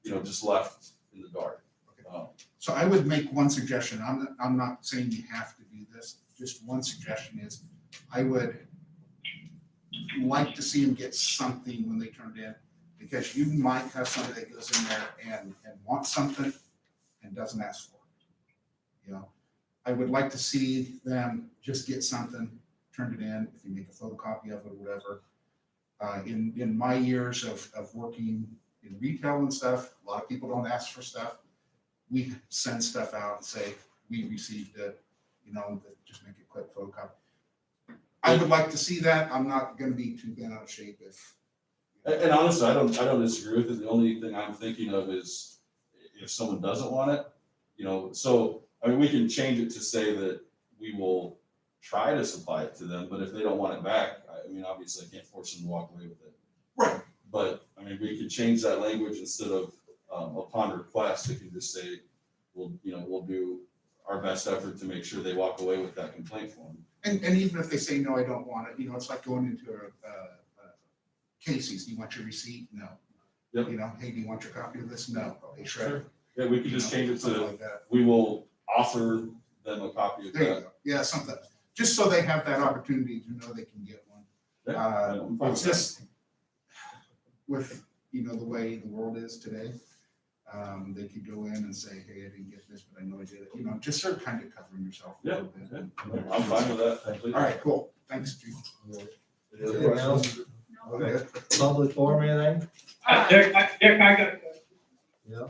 Just left in the dark. So I would make one suggestion. I'm not saying you have to do this. Just one suggestion is I would like to see them get something when they turn it in, because you might have somebody that goes in there and wants something and doesn't ask for it. I would like to see them just get something, turn it in, if you make a photocopy of it or whatever. In my years of working in retail and stuff, a lot of people don't ask for stuff. We send stuff out and say, we received it, just make a quick photocopy. I would like to see that. I'm not gonna be too bent out of shape if. And honestly, I don't disagree with it. The only thing I'm thinking of is if someone doesn't want it, so, I mean, we can change it to say that we will try to supply it to them, but if they don't want it back, I mean, obviously I can't force them to walk away with it. Right. But, I mean, we could change that language instead of, upon request, it can just say, we'll do our best effort to make sure they walk away with that complaint form. And even if they say, no, I don't want it, it's like going into a Casey's, do you want your receipt? No. Yep. Hey, do you want your copy of this? No. Okay, sure. Yeah, we could just change it Something to, like that. we will offer them a copy of There you that. go. Yeah, something, just so they have that opportunity to know they can get one. I'm fine It's with just with, the way the world is today, they could go in and say, hey, I didn't get this, but I know I did it, just sort of kind of covering yourself a Yeah, little bit. I'm fine with that completely. All right, cool. Thanks, Chief. Any other questions? Okay. Public forum, anything? Dick, I got, Yeah.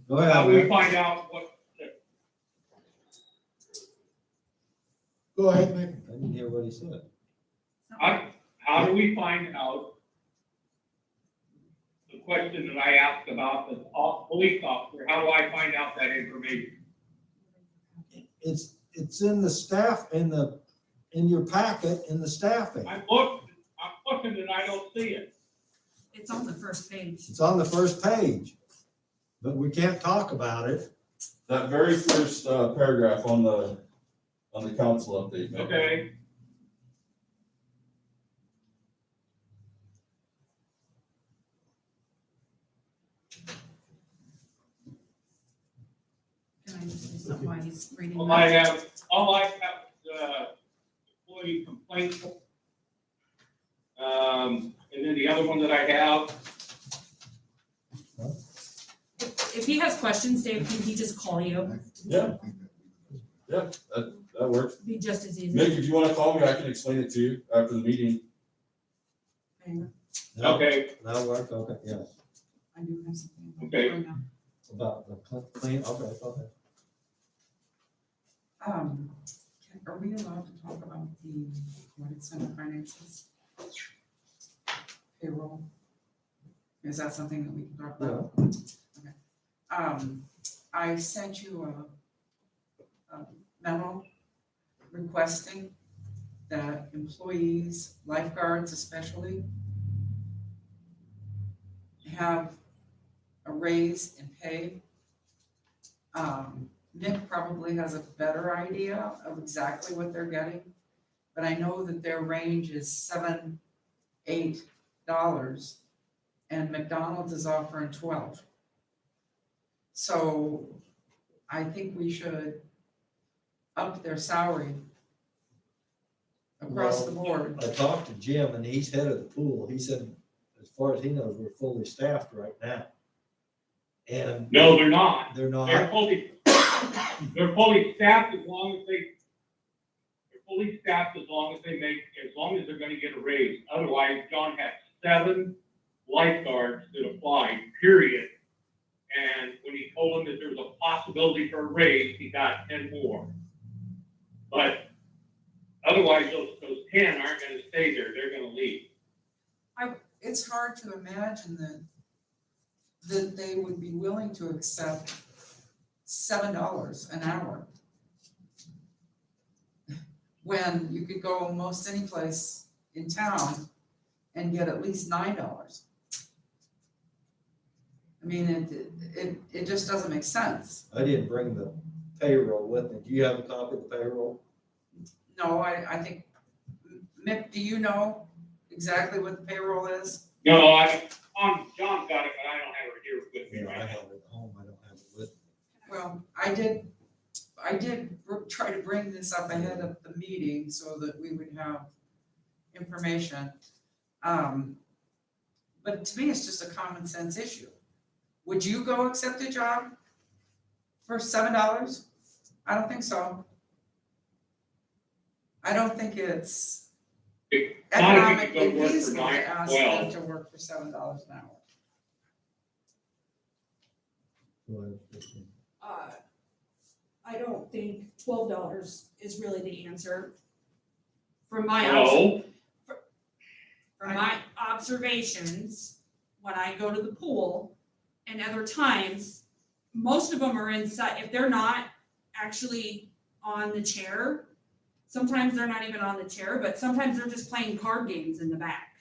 Go ahead. how do we Rick. find out what, Go ahead, Nick. I didn't hear what he said. how do we find out the question that I asked about the police officer? How do I find out that information? It's in the staff, in your packet, in the staffing. I'm looking and I don't see it. It's on the first page. It's on the first page, but we can't talk about it. That very first paragraph on the council update. Nick. Okay, Can I just say something while he's reading? all that? I have employee complaint. And then the other one that I have, If he has questions, Dave, can he just call you? Yeah. Yeah, that works. Be just as easy. Nick, if you wanna call me, I can explain it to you after the meeting. Okay, That'll work, okay, yes. I do have something. Okay. Right now. About the clean, okay. Are we allowed to talk about the Credit Center finances? Payroll? Is that something that we can talk about? Okay. I sent you a memo requesting that employees, lifeguards especially, have a raise in pay. Nick probably has a better idea of exactly what they're getting, but I know that their range is $7, $8, and McDonald's is offering 12. So I think we should up their salary across the board. I talked to Jim and he's head of the pool. He said, as far as he knows, we're fully staffed right now. And. no, they're not. They're not. They're fully staffed as long as they're fully staffed as long as they're gonna get a raise. Otherwise, John had 7 lifeguards that applied, period. And when he told him that there was a possibility for a raise, he got 10 more. But otherwise, those 10 aren't gonna stay there, they're gonna leave. It's hard to imagine that they would be willing to accept $7 an hour, when you could go almost any place in town and get at least $9. I mean, it just doesn't make sense. I didn't bring the payroll with me. Do you have a copy of the payroll? No, I think, Mick, do you know exactly what the payroll is? No, John's got it, but I don't have it here with me I right have now. it at home. I don't have it with me. Well, I did try to bring this up ahead of the meeting so that we would have information. But to me, it's just a common sense issue. Would you go accept a job for $7? I don't think so. I don't think it's Not if you economically could go work for feasible to 9, ask them 12. to work for $7 an hour. Go ahead, Christine. I don't think $12 is really the answer. From my No, from my observations, when I go to the pool and other times, most of them are inside. If they're not actually on the chair, sometimes they're not even on the chair, but sometimes they're just playing card games in the back.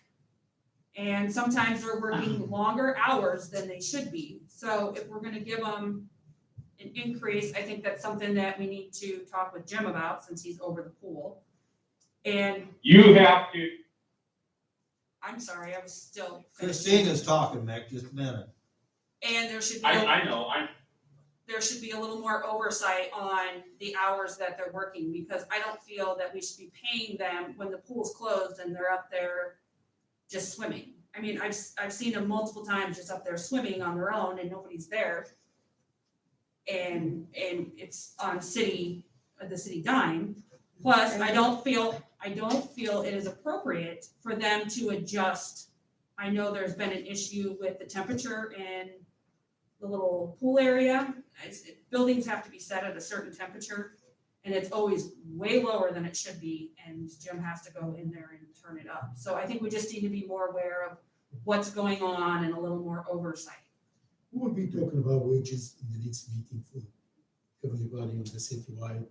And sometimes they're working longer hours than they should be. So if we're gonna give them an increase, I think that's something that we need to talk with Jim about since he's over the pool. And you have to, I'm sorry, I was still. Christina's talking, Mick, just a minute. And there should be, I know, there should be a little more oversight on the hours that they're working, because I don't feel that we should be paying them when the pool's closed and they're up there just swimming. I mean, I've seen them multiple times just up there swimming on their own and nobody's there. And it's on the city dime. Plus, I don't feel it is appropriate for them to adjust. I know there's been an issue with the temperature in the little pool area. Buildings have to be set at a certain temperature, and it's always way lower than it should be, and Jim has to go in there and turn it up. So I think we just need to be more aware of what's going on and a little more oversight. We will be talking about wages in the next meeting for everybody on the citywide.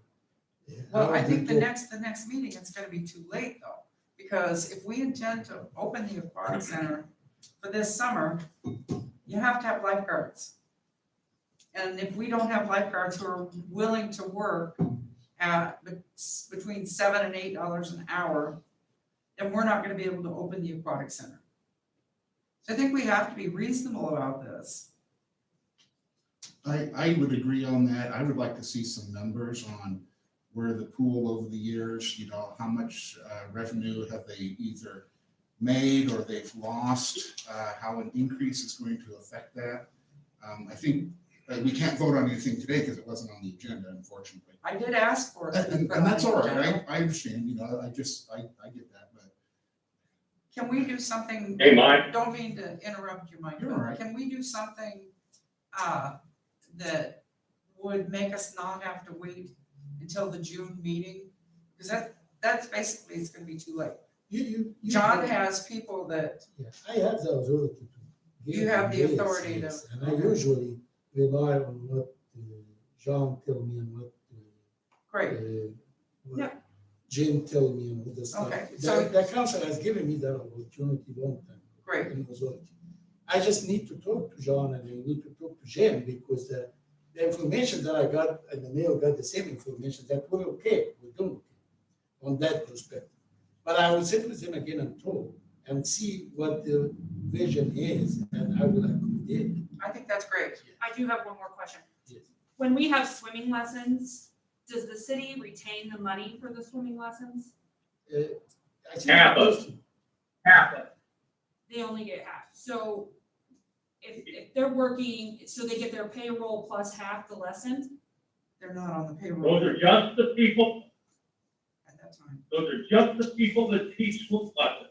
Well, I think the next meeting, it's gonna be too late though, because if we intend to open the aquatic center for this summer, you have to have lifeguards. And if we don't have lifeguards who are willing to work at between $7 and $8 an hour, then we're not gonna be able to open the aquatic center. So I think we have to be reasonable about this. I would agree on that. I would like to see some numbers on where the pool over the years, how much revenue have they either made or they've lost, how an increase is going to affect that. I think we can't vote on anything today because it wasn't on the agenda, unfortunately. I did ask for it. to be And put on that's the all agenda. right, I understand, you know, I get that, but Can we do something? Hey, Mike. Don't mean to interrupt you, Mike, You're but all right. can we do something, that would make us not have to wait until the June meeting? Because that's basically, it's gonna be too late. You. John has people that, Yeah, I have the authority to. give You have the them, yes, authority to- yes. And I usually rely on what John tell me and what great, what Yeah. Jim tell me and all the stuff. Okay, The- so- The council has given me that opportunity long time. great. And authority. I just need to talk to John and I need to talk to Jim because the information that I got and the mail got the same information that we're okay, we're doing okay on that perspective. But I will sit with him again and talk and see what the vision is and I will accommodate. I think that's great. I do have one more question. Yes. When we have swimming lessons, does the city retain the money for the swimming lessons? I think Half of most- Half of They only get half. So if they're working, so they get their payroll plus half the lesson? They're not on the Those payroll are just the people, at that time. those are just the people that teach swim lessons.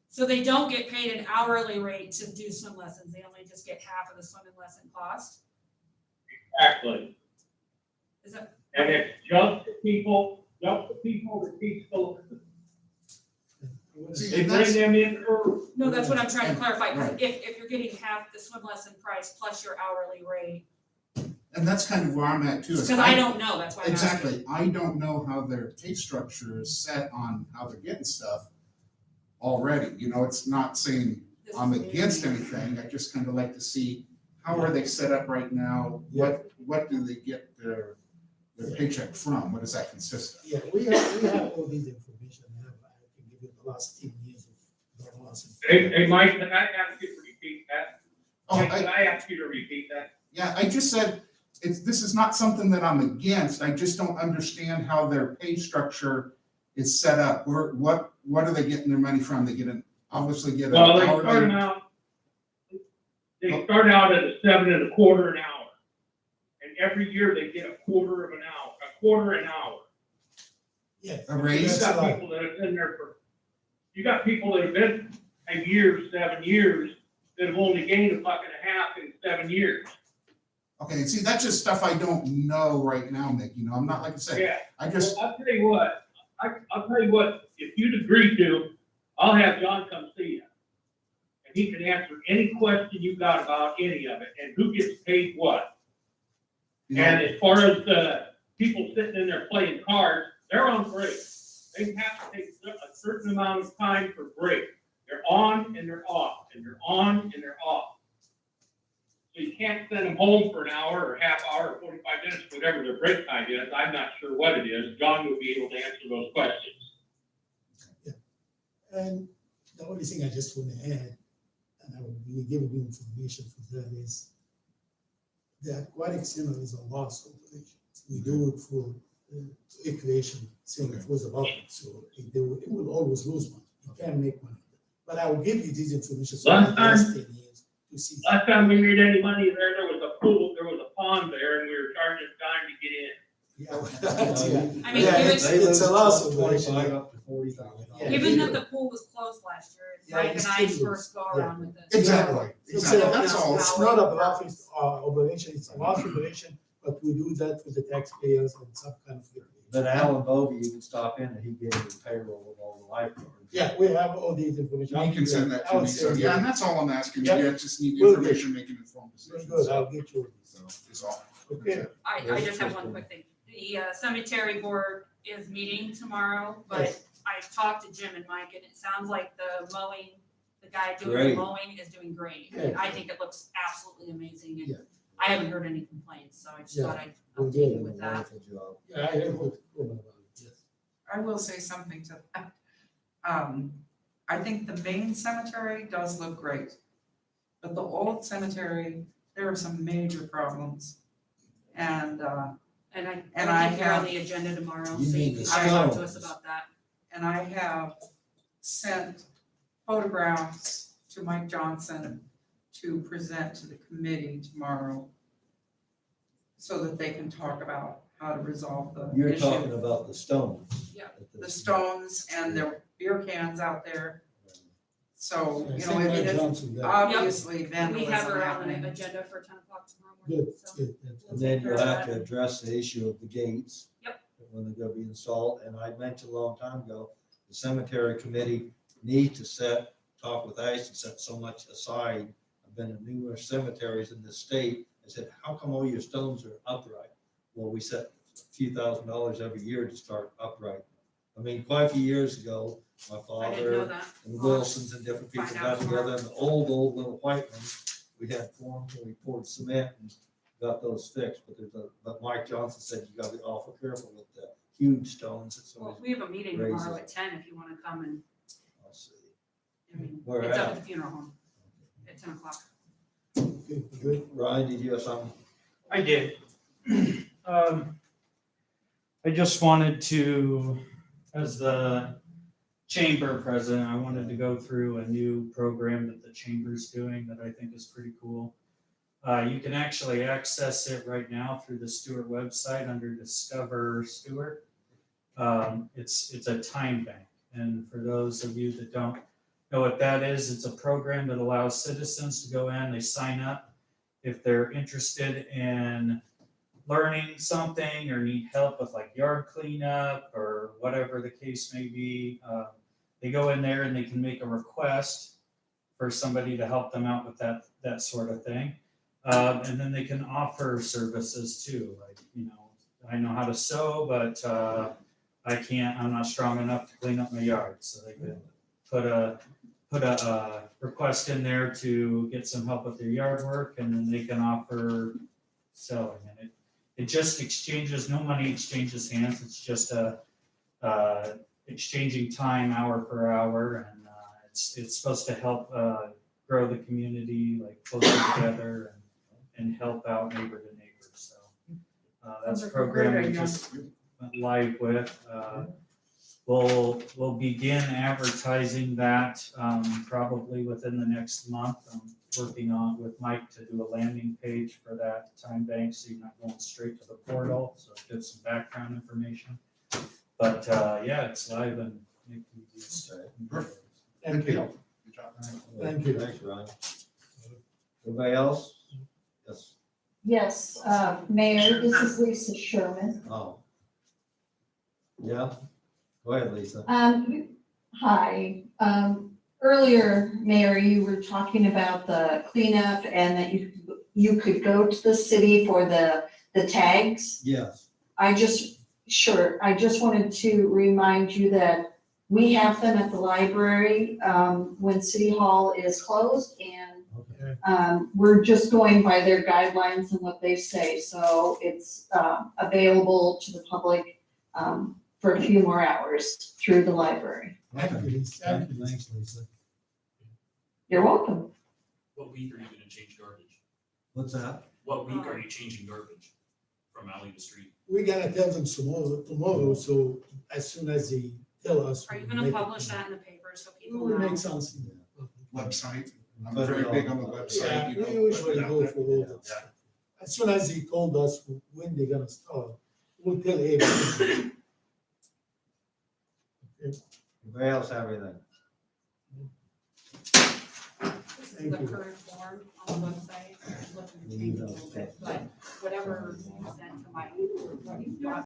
So they don't get paid an hourly rate to do swim lessons. They only just get half of the swimming lesson cost? Exactly. Is that, And it's just the people that teach the lessons. See, They and bring that's, them in early. no, that's what I'm trying to clarify. 'Cause Right. if you're getting half the swim lesson price plus your hourly rate, and that's kind of where I'm at too. is because I don't know, that's why I'm asking. Exactly, I don't know how their pay structure is set on how they're getting stuff already, you know, it's not saying This I'm is- against anything, I just kind of like to see how are they set up right now? What do they get their paycheck from? What does that consist of? Yeah, we have all these information. I can give you the last 10 years of the last. Hey, Mike, can I ask you to repeat that? Oh, Mike, can I ask you to repeat that? Yeah, I just said, this is not something that I'm against, I just don't understand how their pay structure is set up. What are they getting their money from? They obviously get an Well, they hourly. start out at a 7.25 an hour. And every year they get a quarter an hour. Yeah. A You raise? That's got right. people that have been there you got people that have been 10 years, 7 years, that have only gained a buck and a half in 7 years. Okay, see, that's just stuff I don't know right now, Nick, you know, I'm not, like I said, Yeah. I just, Well, I'll tell you what, I'll tell you what, if you'd agree to, I'll have John come see you. And he can answer any question you got about any of it, and who gets paid what. you know, And as far as the people sitting in there playing cards, they're on break. They have to take a certain amount of time for break. They're on and they're off, and they're on and they're off. So you can't send them home for an hour or half hour or 45 minutes, whatever their break time is. I'm not sure what it is. John will be able to answer those questions. And the only thing I just want to add, and I will be giving you information for that, is the aquatic center is a loss operation. We do it for recreation, same for the public, so it will always lose money. You can't make money. But I will give you this information. So Last in the last time- 10 years to see. Last time we made any money there was a pool, there was a pond there, and we were charging time to get in. Yeah. I mean, Yeah, given- it's a loss operation. 25 up to 40,000. Yeah. Given that the pool was closed last year, it's Yeah, Mike it's and I's still- first go around with this. exactly, It's exactly, a- that's all. It's not a profit operation, it's a loss operation, but we do that for the taxpayers and some kind of. Then Alan Bovee, you can stop in and he gave you payroll of all the lifeguards. Yeah, we have all these information. You can send that I to will me, so, send yeah, you. and that's all I'm asking, Yeah. you just need Will do. information, making informed Very decisions, good, I'll get you. so, is all. Okay. I just have one quick thing. The cemetery board is meeting tomorrow, but Yes. I talked to Jim and Mike, and it sounds like the mowing, the guy doing Great. the mowing is doing great. Yeah. I think it looks absolutely amazing, Yeah. and I haven't heard any complaints, so I just Yeah. thought I'd We're update you doing a with that. wonderful job. Yeah, I have good comment about it, yes. I will say something to that. I think the main cemetery does look great. But the old cemetery, there are some major problems. And, And I And I think you're on have- the agenda tomorrow, You so mean you can the talk to us stones. about that. and I have sent photographs to Mike Johnson to present to the committee tomorrow so that they can talk about how to resolve the You're issue. talking about the stones. Yeah. The stones and the beer cans out there. So, you know, Same I mean, like it's Johnson does. obviously We vandalism have her on the happening. agenda for 10 o'clock tomorrow morning, Good, so. good. That's we'll And good. then take care you'll of have that. to address the issue of the gates. Yep. When they're gonna be installed, and I mentioned a long time ago, the cemetery committee need to talk with ICE and set so much aside. I've been in numerous cemeteries in this state. I said, how come all your stones are upright? Well, we set a few $1,000s every year to start upright. I mean, quite a few years ago, my I didn't know father that. and Wilsons and different people Find got out tomorrow. together, and the old little white ones, we had formed, and we poured cement and got those fixed, but Mike Johnson said you gotta be awful careful with the huge stones that Well, somebody's. we have a meeting Raises. tomorrow at 10 if you wanna come and, I'll see. I mean, Where it's up at? at the funeral home at 10 o'clock. Okay, good. Ryan, did you have something? I did. I just wanted to, as the chamber president, I wanted to go through a new program that the chamber's doing that I think is pretty cool. You can actually access it right now through the Stewart website under Discover Stewart. It's a time bank, and for those of you that don't know what that is, it's a program that allows citizens to go in, they sign up if they're interested in learning something or need help with like yard cleanup or whatever the case may be. They go in there and they can make a request for somebody to help them out with that sort of thing. And then they can offer services too, like, you know, I know how to sew, but I'm not strong enough to clean up my yard. So they could put a request in there to get some help with their yard work, and then they can offer selling. And it just exchanges, no money exchanges hands. It's just exchanging time hour per hour, and it's supposed to help grow the community, like closer together and help out neighbor to neighbor. So that's a program we just went live with. We'll begin advertising that probably within the next month. I'm working on with Mike to do a landing page for that time bank, so you're not going straight to the portal. So it gives some background information. But yeah, it's live and making use. Thank you. Good job. Thank you. Thanks, Ryan. Anybody else? Yes. Yes, Mayor, this is Lisa Sherman. Oh. Yeah, go ahead, Lisa. Hi, earlier, Mayor, you were talking about the cleanup and that you could go to the city for the tags. Yes. I just wanted to remind you that we have them at the library, when City Hall is closed, and we're just going by their guidelines and what they say, so it's available to the public for a few more hours through the library. Thank you, Lisa. Thanks, Lisa. You're welcome. What week are you gonna change garbage? What's that? What week are you changing garbage from alley to street? We're gonna tell them tomorrow, so as soon as they tell us. Are you we'll gonna make it. publish that in the paper so people We'll know? make something. Website. I'm But, very big on the Yeah, website. you we know, usually put it out go there. for all that stuff. As soon as they told us when they're gonna start, we'll tell everybody. Anybody else have anything? This is Thank the you. current form on the website. I'm looking to change it a little bit, but whatever you sent to Mike, what he's got